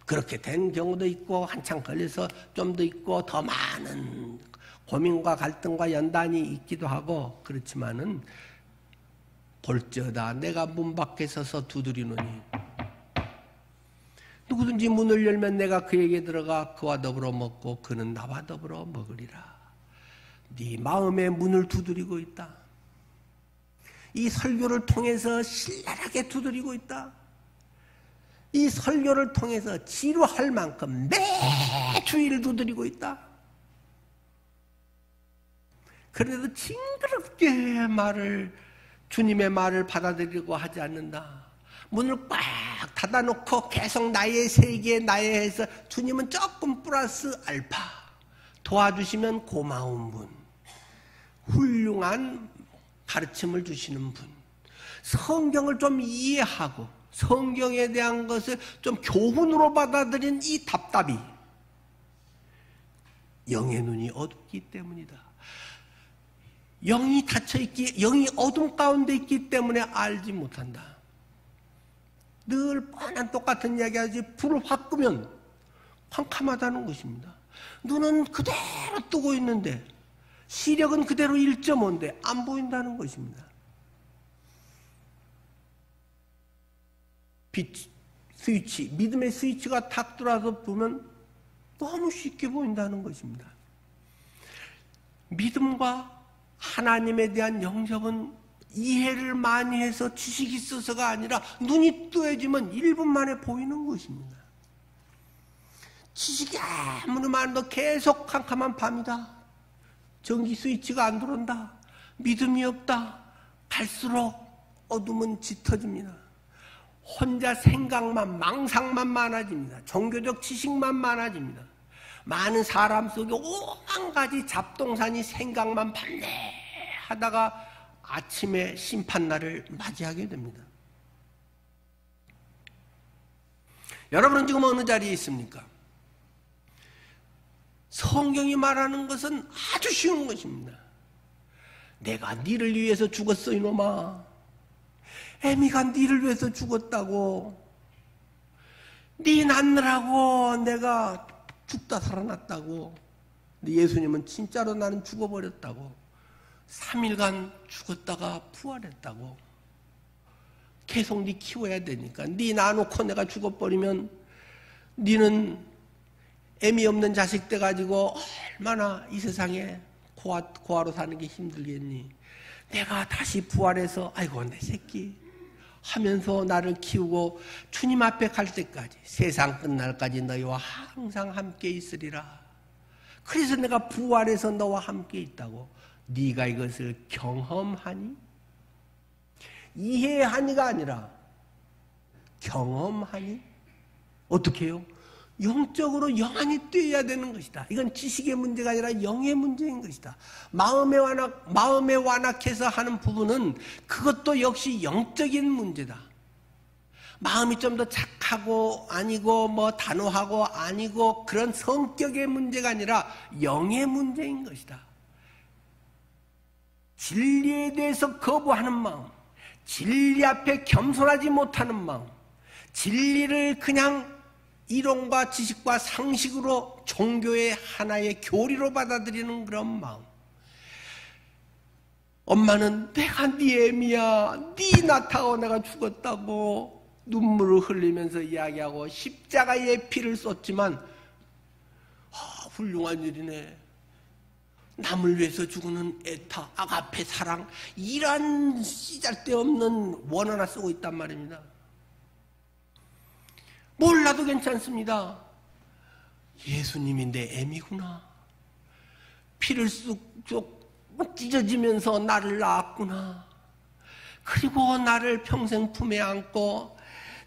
Speaker 1: 그렇게 된 경우도 있고 한참 걸려서 좀 더 있고 더 많은 고민과 갈등과 연단이 있기도 하고 그렇지만은 볼지어다 내가 문 밖에 서서 두드리노니 누구든지 문을 열면 내가 그에게 들어가 그와 더불어 먹고 그는 나와 더불어 먹으리라. 네 마음의 문을 두드리고 있다. 이 설교를 통해서 신랄하게 두드리고 있다. 이 설교를 통해서 지루할 만큼 매주일 두드리고 있다. 그래도 징그럽게 주님의 말을 받아들이고 하지 않는다. 문을 꽉 닫아놓고 계속 나의 세계, 나의 해서 주님은 조금 플러스 알파, 도와주시면 고마운 분, 훌륭한 가르침을 주시는 분, 성경을 좀 이해하고 성경에 대한 것을 좀 교훈으로 받아들인 이 답답이 영의 눈이 어둡기 때문이다. 영이 닫혀있기, 영이 어둠 가운데 있기 때문에 알지 못한다. 늘 뻔한 똑같은 이야기하지 불을 확 끄면 캄캄하다는 것입니다. 눈은 그대로 뜨고 있는데 시력은 그대로 1.5인데 안 보인다는 것입니다. 빛 스위치, 믿음의 스위치가 탁 들어와서 보면 너무 쉽게 보인다는 것입니다. 믿음과 하나님에 대한 영접은 이해를 많이 해서 지식이 있어서가 아니라 눈이 뜨여지면 1분 만에 보이는 것입니다. 지식이 아무리 많아도 계속 캄캄한 밤이다. 전기 스위치가 안 들어온다. 믿음이 없다. 갈수록 어둠은 짙어집니다. 혼자 생각만, 망상만 많아집니다. 종교적 지식만 많아집니다. 많은 사람 속에 오만 가지 잡동사니 생각만 밤새 하다가 아침에 심판날을 맞이하게 됩니다. 여러분은 지금 어느 자리에 있습니까? 성경이 말하는 것은 아주 쉬운 것입니다. 내가 너를 위해서 죽었어 이놈아. 애미가 너를 위해서 죽었다고. 네 낳느라고 내가 죽다 살아났다고. 근데 예수님은 진짜로 나는 죽어버렸다고. 3일간 죽었다가 부활했다고. 계속 네 키워야 되니까. 네 낳아놓고 내가 죽어버리면 너는 애미 없는 자식 돼가지고 얼마나 이 세상에 고아로 사는 게 힘들겠니. 내가 다시 부활해서 아이고 내 새끼 하면서 나를 키우고 주님 앞에 갈 때까지 세상 끝날까지 너희와 항상 함께 있으리라. 그래서 내가 부활해서 너와 함께 있다고. 네가 이것을 경험하니? 이해하니가 아니라 경험하니? 어떻게 해요? 영적으로 영안이 뛰어야 되는 것이다. 이건 지식의 문제가 아니라 영의 문제인 것이다. 마음에 완악해서 하는 부분은 그것도 역시 영적인 문제다. 마음이 좀 더 착하고 아니고 뭐 단호하고 아니고 그런 성격의 문제가 아니라 영의 문제인 것이다. 진리에 대해서 거부하는 마음, 진리 앞에 겸손하지 못하는 마음, 진리를 그냥 이론과 지식과 상식으로 종교의 하나의 교리로 받아들이는 그런 마음. 엄마는 내가 네 애미야, 네 낳다고 내가 죽었다고 눈물을 흘리면서 이야기하고 십자가의 피를 쏟지만 훌륭한 일이네. 남을 위해서 죽는 애타, 아가페 사랑, 이런 씨잘데없는 원 하나 쓰고 있단 말입니다. 몰라도 괜찮습니다. 예수님이 내 애미구나. 피를 쑥쑥 찢어지면서 나를 낳았구나. 그리고 나를 평생 품에 안고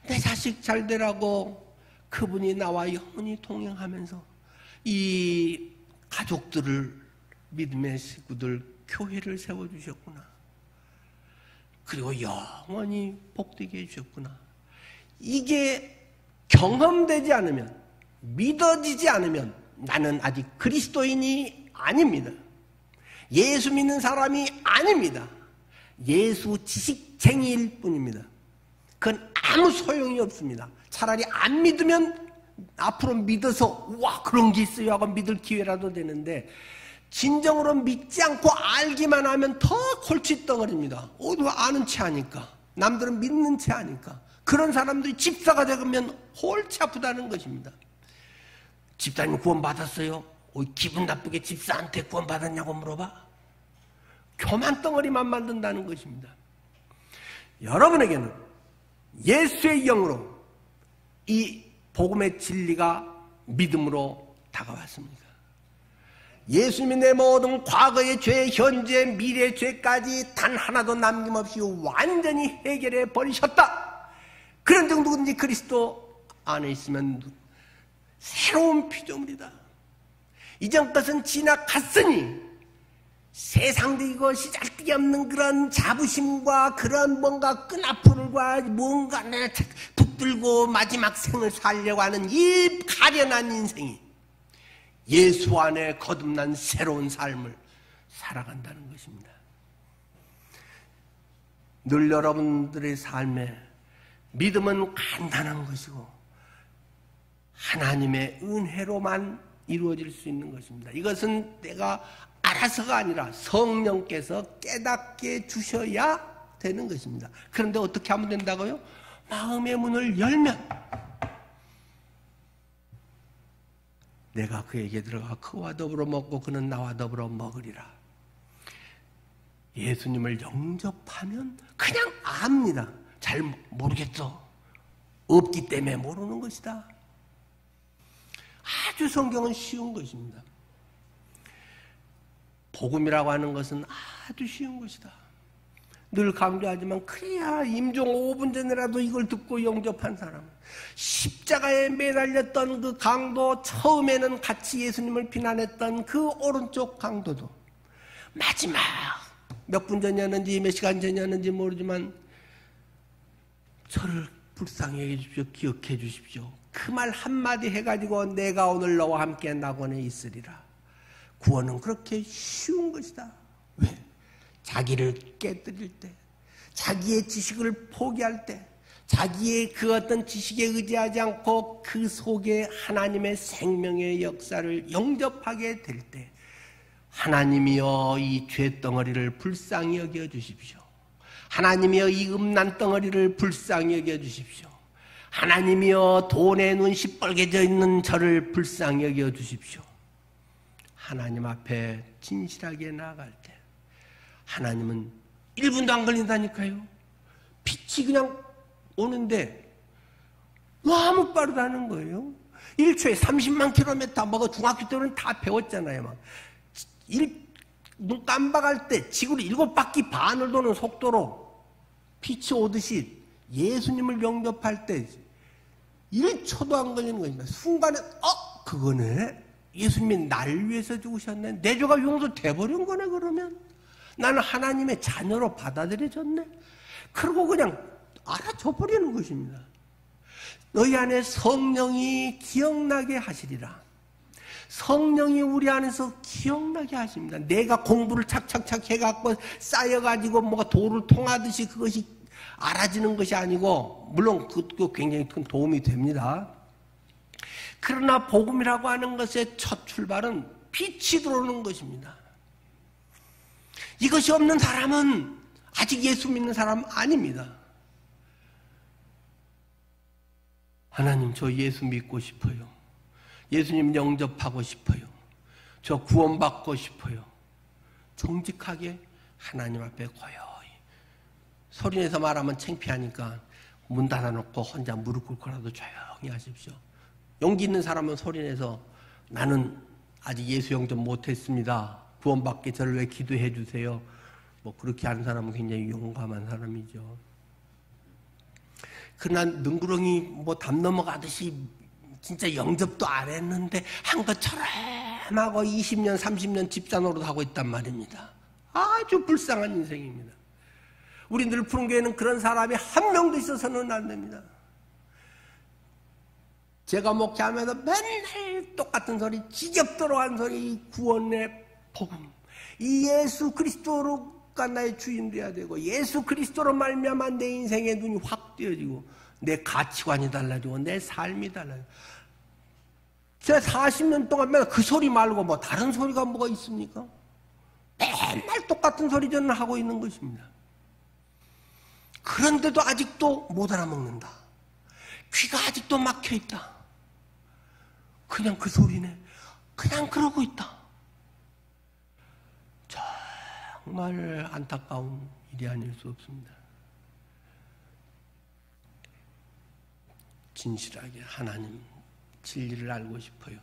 Speaker 1: 내 자식 잘 되라고 그분이 나와 영원히 동행하면서 이 가족들을, 믿음의 식구들, 교회를 세워주셨구나. 그리고 영원히 복되게 해주셨구나. 이게 경험되지 않으면, 믿어지지 않으면 나는 아직 그리스도인이 아닙니다. 예수 믿는 사람이 아닙니다. 예수 지식쟁이일 뿐입니다. 그건 아무 소용이 없습니다. 차라리 안 믿으면 앞으로 믿어서 와 그런 게 있어요 하고 믿을 기회라도 되는데, 진정으로 믿지 않고 알기만 하면 더 골칫덩어리입니다. 아는 체 하니까, 남들은 믿는 체 하니까. 그런 사람들이 집사가 되면 골치 아프다는 것입니다. 집사님 구원받았어요? 기분 나쁘게 집사한테 구원받았냐고 물어봐. 교만덩어리만 만든다는 것입니다. 여러분에게는 예수의 영으로 이 복음의 진리가 믿음으로 다가왔습니다. 예수님이 내 모든 과거의 죄, 현재, 미래의 죄까지 단 하나도 남김없이 완전히 해결해 버리셨다. 그런데 누구든지 그리스도 안에 있으면 새로운 피조물이다. 이전 것은 지나갔으니 세상적이고 시잘데기 없는 그런 자부심과 그런 뭔가 끈앞풀과 뭔가 붙들고 마지막 생을 살려고 하는 이 가련한 인생이 예수 안에 거듭난 새로운 삶을 살아간다는 것입니다. 늘 여러분들의 삶에 믿음은 간단한 것이고 하나님의 은혜로만 이루어질 수 있는 것입니다. 이것은 내가 알아서가 아니라 성령께서 깨닫게 주셔야 되는 것입니다. 그런데 어떻게 하면 된다고요? 마음의 문을 열면 내가 그에게 들어가 그와 더불어 먹고 그는 나와 더불어 먹으리라. 예수님을 영접하면 그냥 압니다. 잘 모르겠어. 없기 때문에 모르는 것이다. 아주 성경은 쉬운 것입니다. 복음이라고 하는 것은 아주 쉬운 것이다. 늘 강조하지만 그래야 임종 5분 전이라도 이걸 듣고 영접한 사람은 십자가에 매달렸던 그 강도, 처음에는 같이 예수님을 비난했던 그 오른쪽 강도도 마지막 몇 분 전이었는지 몇 시간 전이었는지 모르지만 저를 불쌍히 여겨 주십시오. 기억해 주십시오. 그 말 한마디 해가지고 내가 오늘 너와 함께 낙원에 있으리라. 구원은 그렇게 쉬운 것이다. 왜? 자기를 깨뜨릴 때, 자기의 지식을 포기할 때, 자기의 그 어떤 지식에 의지하지 않고 그 속에 하나님의 생명의 역사를 영접하게 될 때 하나님이여 이 죄덩어리를 불쌍히 여겨 주십시오. 하나님이여 이 음란 덩어리를 불쌍히 여겨 주십시오. 하나님이여 돈에 눈 시뻘개져 있는 저를 불쌍히 여겨 주십시오. 하나님 앞에 진실하게 나아갈 때 하나님은 1분도 안 걸린다니까요. 빛이 그냥 오는데 너무 빠르다는 거예요. 1초에 30만 킬로미터 뭐 중학교 때는 다 배웠잖아요. 막 눈 깜박할 때 지구를 7바퀴 반을 도는 속도로 빛이 오듯이 예수님을 영접할 때 1초도 안 걸리는 것입니다. 순간에 그거네. 예수님이 나를 위해서 죽으셨네. 내 죄가 용서돼버린 거네. 그러면 나는 하나님의 자녀로 받아들여졌네. 그리고 그냥 알아줘 버리는 것입니다. 너희 안에 성령이 기억나게 하시리라. 성령이 우리 안에서 기억나게 하십니다. 내가 공부를 착착착 해갖고 쌓여가지고 뭐가 돌을 통하듯이 그것이 알아지는 것이 아니고, 물론 그것도 굉장히 큰 도움이 됩니다. 그러나 복음이라고 하는 것의 첫 출발은 빛이 들어오는 것입니다. 이것이 없는 사람은 아직 예수 믿는 사람 아닙니다. 하나님, 저 예수 믿고 싶어요. 예수님 영접하고 싶어요. 저 구원받고 싶어요. 정직하게 하나님 앞에 고요히 소리내서 말하면 창피하니까 문 닫아놓고 혼자 무릎 꿇고라도 조용히 하십시오. 용기 있는 사람은 소리내서 나는 아직 예수 영접 못했습니다. 구원받게 저를 왜 기도해 주세요. 뭐 그렇게 하는 사람은 굉장히 용감한 사람이죠. 그러나 능구렁이 뭐 담 넘어가듯이 진짜 영접도 안 했는데 한 것처럼 하고 20년 30년 집사 노릇하고 있단 말입니다. 아주 불쌍한 인생입니다. 우리 늘 푸른교회는 그런 사람이 한 명도 있어서는 안 됩니다. 제가 목회하면서 맨날 똑같은 소리, 지겹도록 한 소리, 구원의 복음, 이 예수 그리스도가 나의 주인 되어야 되고 예수 그리스도로 말미암아 내 인생의 눈이 확 띄어지고 내 가치관이 달라지고 내 삶이 달라지고. 제가 40년 동안 맨날 그 소리 말고 뭐 다른 소리가 뭐가 있습니까? 맨날 똑같은 소리 저는 하고 있는 것입니다. 그런데도 아직도 못 알아먹는다. 귀가 아직도 막혀있다. 그냥 그 소리네. 그냥 그러고 있다. 정말 안타까운 일이 아닐 수 없습니다. 진실하게 하나님 진리를 알고 싶어요.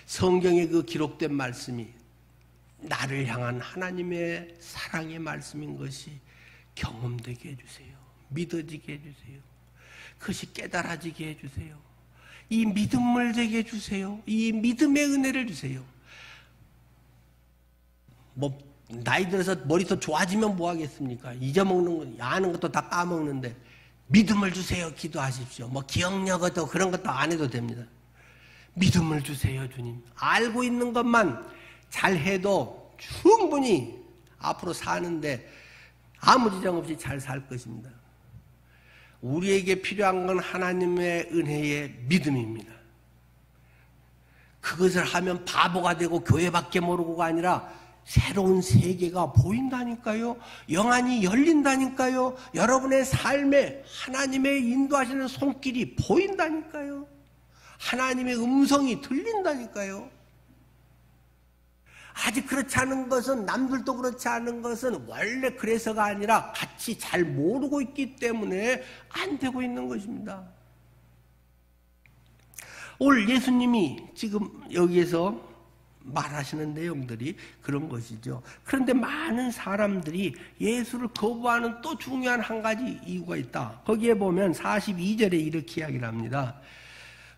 Speaker 1: 성경에 그 기록된 말씀이 나를 향한 하나님의 사랑의 말씀인 것이 경험되게 해주세요. 믿어지게 해주세요. 그것이 깨달아지게 해주세요. 이 믿음을 되게 해주세요. 이 믿음의 은혜를 주세요. 뭐 나이 들어서 머리 더 좋아지면 뭐 하겠습니까? 잊어먹는 거, 아는 것도 다 까먹는데 믿음을 주세요 기도하십시오. 뭐 기억력도 그런 것도 안 해도 됩니다. 믿음을 주세요 주님. 알고 있는 것만 잘해도 충분히 앞으로 사는데 아무 지장 없이 잘 살 것입니다. 우리에게 필요한 건 하나님의 은혜의 믿음입니다. 그것을 하면 바보가 되고 교회밖에 모르고가 아니라 새로운 세계가 보인다니까요. 영안이 열린다니까요. 여러분의 삶에 하나님의 인도하시는 손길이 보인다니까요. 하나님의 음성이 들린다니까요. 아직 그렇지 않은 것은, 남들도 그렇지 않은 것은 원래 그래서가 아니라 같이 잘 모르고 있기 때문에 안 되고 있는 것입니다. 오늘 예수님이 지금 여기에서 말하시는 내용들이 그런 것이죠. 그런데 많은 사람들이 예수를 거부하는 또 중요한 한 가지 이유가 있다. 거기에 보면 42절에 이렇게 이야기를 합니다.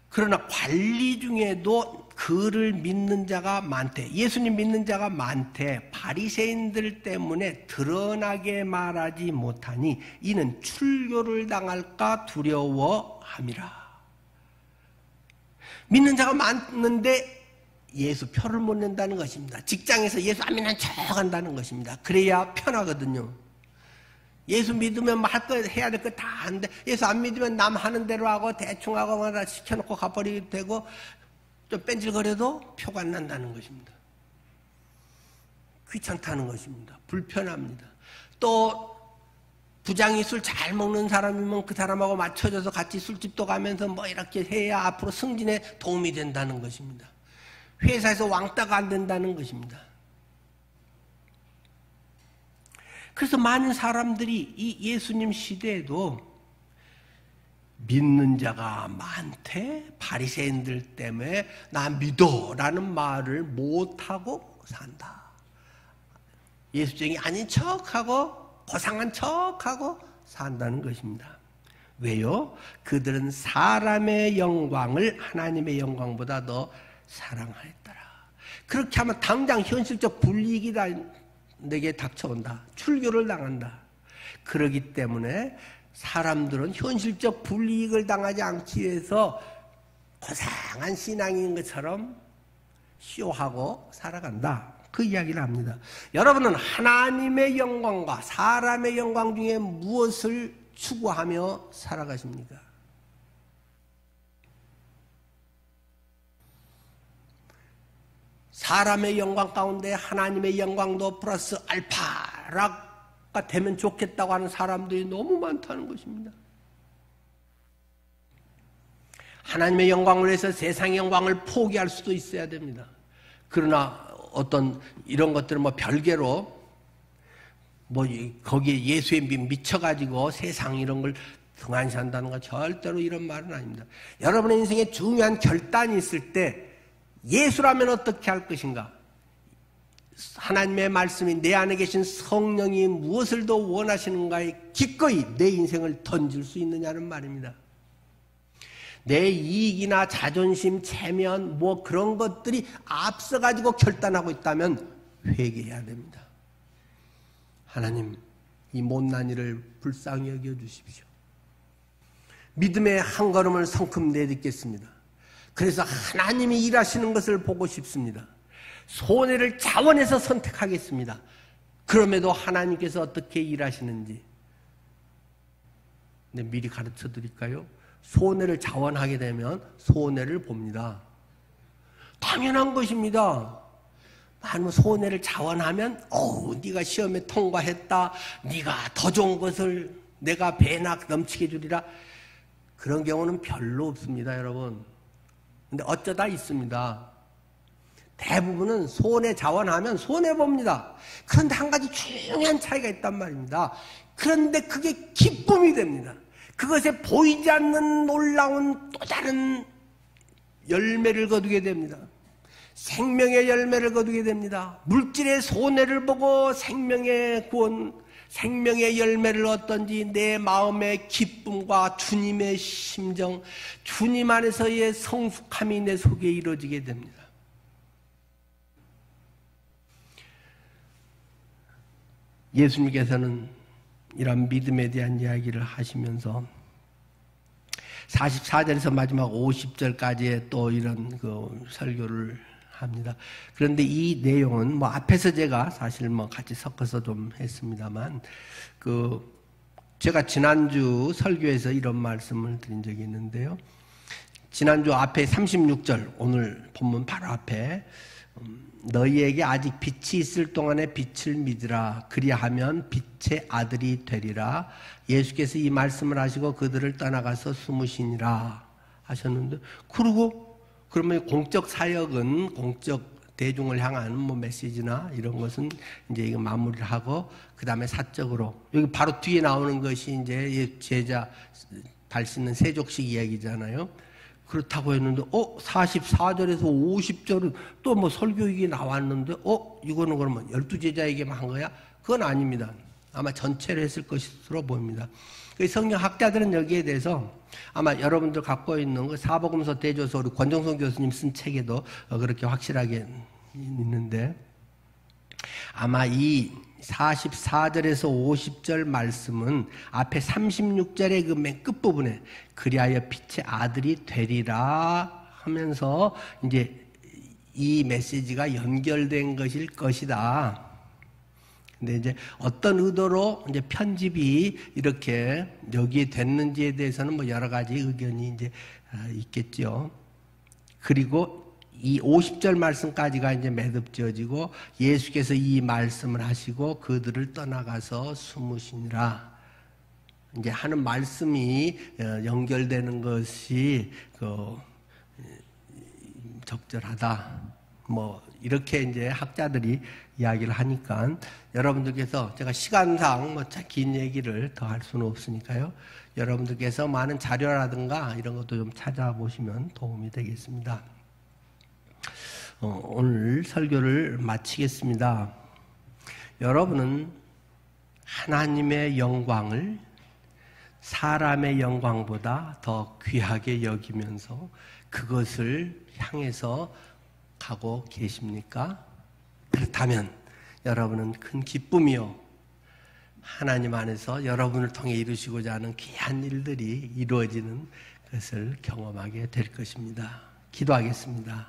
Speaker 1: 그러나 관리 중에도 그를 믿는 자가 많대. 예수님 믿는 자가 많대. 바리새인들 때문에 드러나게 말하지 못하니 이는 출교를 당할까 두려워함이라. 믿는 자가 많은데 예수 표를 못 낸다는 것입니다. 직장에서 예수 안 믿는 척 한다는 것입니다. 그래야 편하거든요. 예수 믿으면 할 거 해야 될 거 다 하는데 예수 안 믿으면 남 하는 대로 하고 대충 하고 다 시켜놓고 가버리게 되고 좀 뺀질거려도 표가 안 난다는 것입니다. 귀찮다는 것입니다. 불편합니다. 또 부장이 술 잘 먹는 사람이면 그 사람하고 맞춰져서 같이 술집도 가면서 뭐 이렇게 해야 앞으로 승진에 도움이 된다는 것입니다. 회사에서 왕따가 안 된다는 것입니다. 그래서 많은 사람들이 이 예수님 시대에도 믿는 자가 많대. 바리새인들 때문에 나 믿어라는 말을 못하고 산다. 예수쟁이 아닌 척하고 고상한 척하고 산다는 것입니다. 왜요? 그들은 사람의 영광을 하나님의 영광보다 더 사랑하였더라. 그렇게 하면 당장 현실적 불이익이 내게 닥쳐온다. 출교를 당한다. 그러기 때문에 사람들은 현실적 불이익을 당하지 않기 위해서 고상한 신앙인 것처럼 쇼하고 살아간다. 그 이야기를 합니다. 여러분은 하나님의 영광과 사람의 영광 중에 무엇을 추구하며 살아가십니까? 사람의 영광 가운데 하나님의 영광도 플러스 알파가 되면 좋겠다고 하는 사람들이 너무 많다는 것입니다. 하나님의 영광을 위해서 세상의 영광을 포기할 수도 있어야 됩니다. 그러나 어떤 이런 것들은 뭐 별개로 뭐 거기에 예수에 미쳐가지고 세상 이런 걸 등한시한다는 건 절대로 이런 말은 아닙니다. 여러분의 인생에 중요한 결단이 있을 때 예수라면 어떻게 할 것인가? 하나님의 말씀이 내 안에 계신 성령이 무엇을 더 원하시는가에 기꺼이 내 인생을 던질 수 있느냐는 말입니다. 내 이익이나 자존심, 체면 뭐 그런 것들이 앞서가지고 결단하고 있다면 회개해야 됩니다. 하나님, 이 못난 일을 불쌍히 여겨주십시오. 믿음의 한 걸음을 성큼 내딛겠습니다. 그래서 하나님이 일하시는 것을 보고 싶습니다. 손해를 자원해서 선택하겠습니다. 그럼에도 하나님께서 어떻게 일하시는지 미리 가르쳐 드릴까요? 손해를 자원하게 되면 손해를 봅니다. 당연한 것입니다. 아니면 손해를 자원하면 네가 시험에 통과했다. 네가 더 좋은 것을 내가 배나 넘치게 주리라. 그런 경우는 별로 없습니다, 여러분. 근데 어쩌다 있습니다. 대부분은 손해 자원하면 손해봅니다. 그런데 한 가지 중요한 차이가 있단 말입니다. 그런데 그게 기쁨이 됩니다. 그것에 보이지 않는 놀라운 또 다른 열매를 거두게 됩니다. 생명의 열매를 거두게 됩니다. 물질의 손해를 보고 생명의 구원, 생명의 열매를 얻던지 내 마음의 기쁨과 주님의 심정, 주님 안에서의 성숙함이 내 속에 이루어지게 됩니다. 예수님께서는 이런 믿음에 대한 이야기를 하시면서 44절에서 마지막 50절까지의 또 이런 그 설교를 합니다. 그런데 이 내용은 뭐 앞에서 제가 사실 뭐 같이 섞어서 좀 했습니다만, 제가 지난주 설교에서 이런 말씀을 드린 적이 있는데요. 지난주 앞에 36절, 오늘 본문 바로 앞에 너희에게 아직 빛이 있을 동안에 빛을 믿으라. 그리하면 빛의 아들이 되리라. 예수께서 이 말씀을 하시고 그들을 떠나가서 숨으시니라 하셨는데, 그러면 공적 사역은 공적 대중을 향한 뭐 메시지나 이런 것은 이제 이거 마무리를 하고, 그 다음에 사적으로, 여기 바로 뒤에 나오는 것이 이제 제자 발 씻는 세족식 이야기잖아요. 그렇다고 했는데, 44절에서 50절은 또 뭐 설교익이 나왔는데, 이거는 그러면 12제자에게만 한 거야? 그건 아닙니다. 아마 전체를 했을 것으로 보입니다. 성경학자들은 여기에 대해서 아마 여러분들 갖고 있는 그 사복음서 대조서 우리 권정선 교수님 쓴 책에도 그렇게 확실하게 있는데, 아마 이 44절에서 50절 말씀은 앞에 36절의 그 맨 끝부분에 그리하여 빛의 아들이 되리라 하면서 이제 이 메시지가 연결된 것일 것이다. 근데 이제 어떤 의도로 이제 편집이 이렇게 여기에 됐는지에 대해서는 뭐 여러 가지 의견이 이제 있겠죠. 그리고 이 50절 말씀까지가 이제 매듭지어지고, 예수께서 이 말씀을 하시고 그들을 떠나가서 숨으시니라 이제 하는 말씀이 연결되는 것이 적절하다. 뭐 이렇게 이제 학자들이 이야기를 하니까, 여러분들께서 제가 시간상 뭐 긴 얘기를 더 할 수는 없으니까요. 여러분들께서 많은 자료라든가 이런 것도 좀 찾아보시면 도움이 되겠습니다. 오늘 설교를 마치겠습니다. 여러분은 하나님의 영광을 사람의 영광보다 더 귀하게 여기면서 그것을 향해서 가고 계십니까? 그렇다면 여러분은 큰 기쁨이요, 하나님 안에서 여러분을 통해 이루시고자 하는 귀한 일들이 이루어지는 것을 경험하게 될 것입니다. 기도하겠습니다.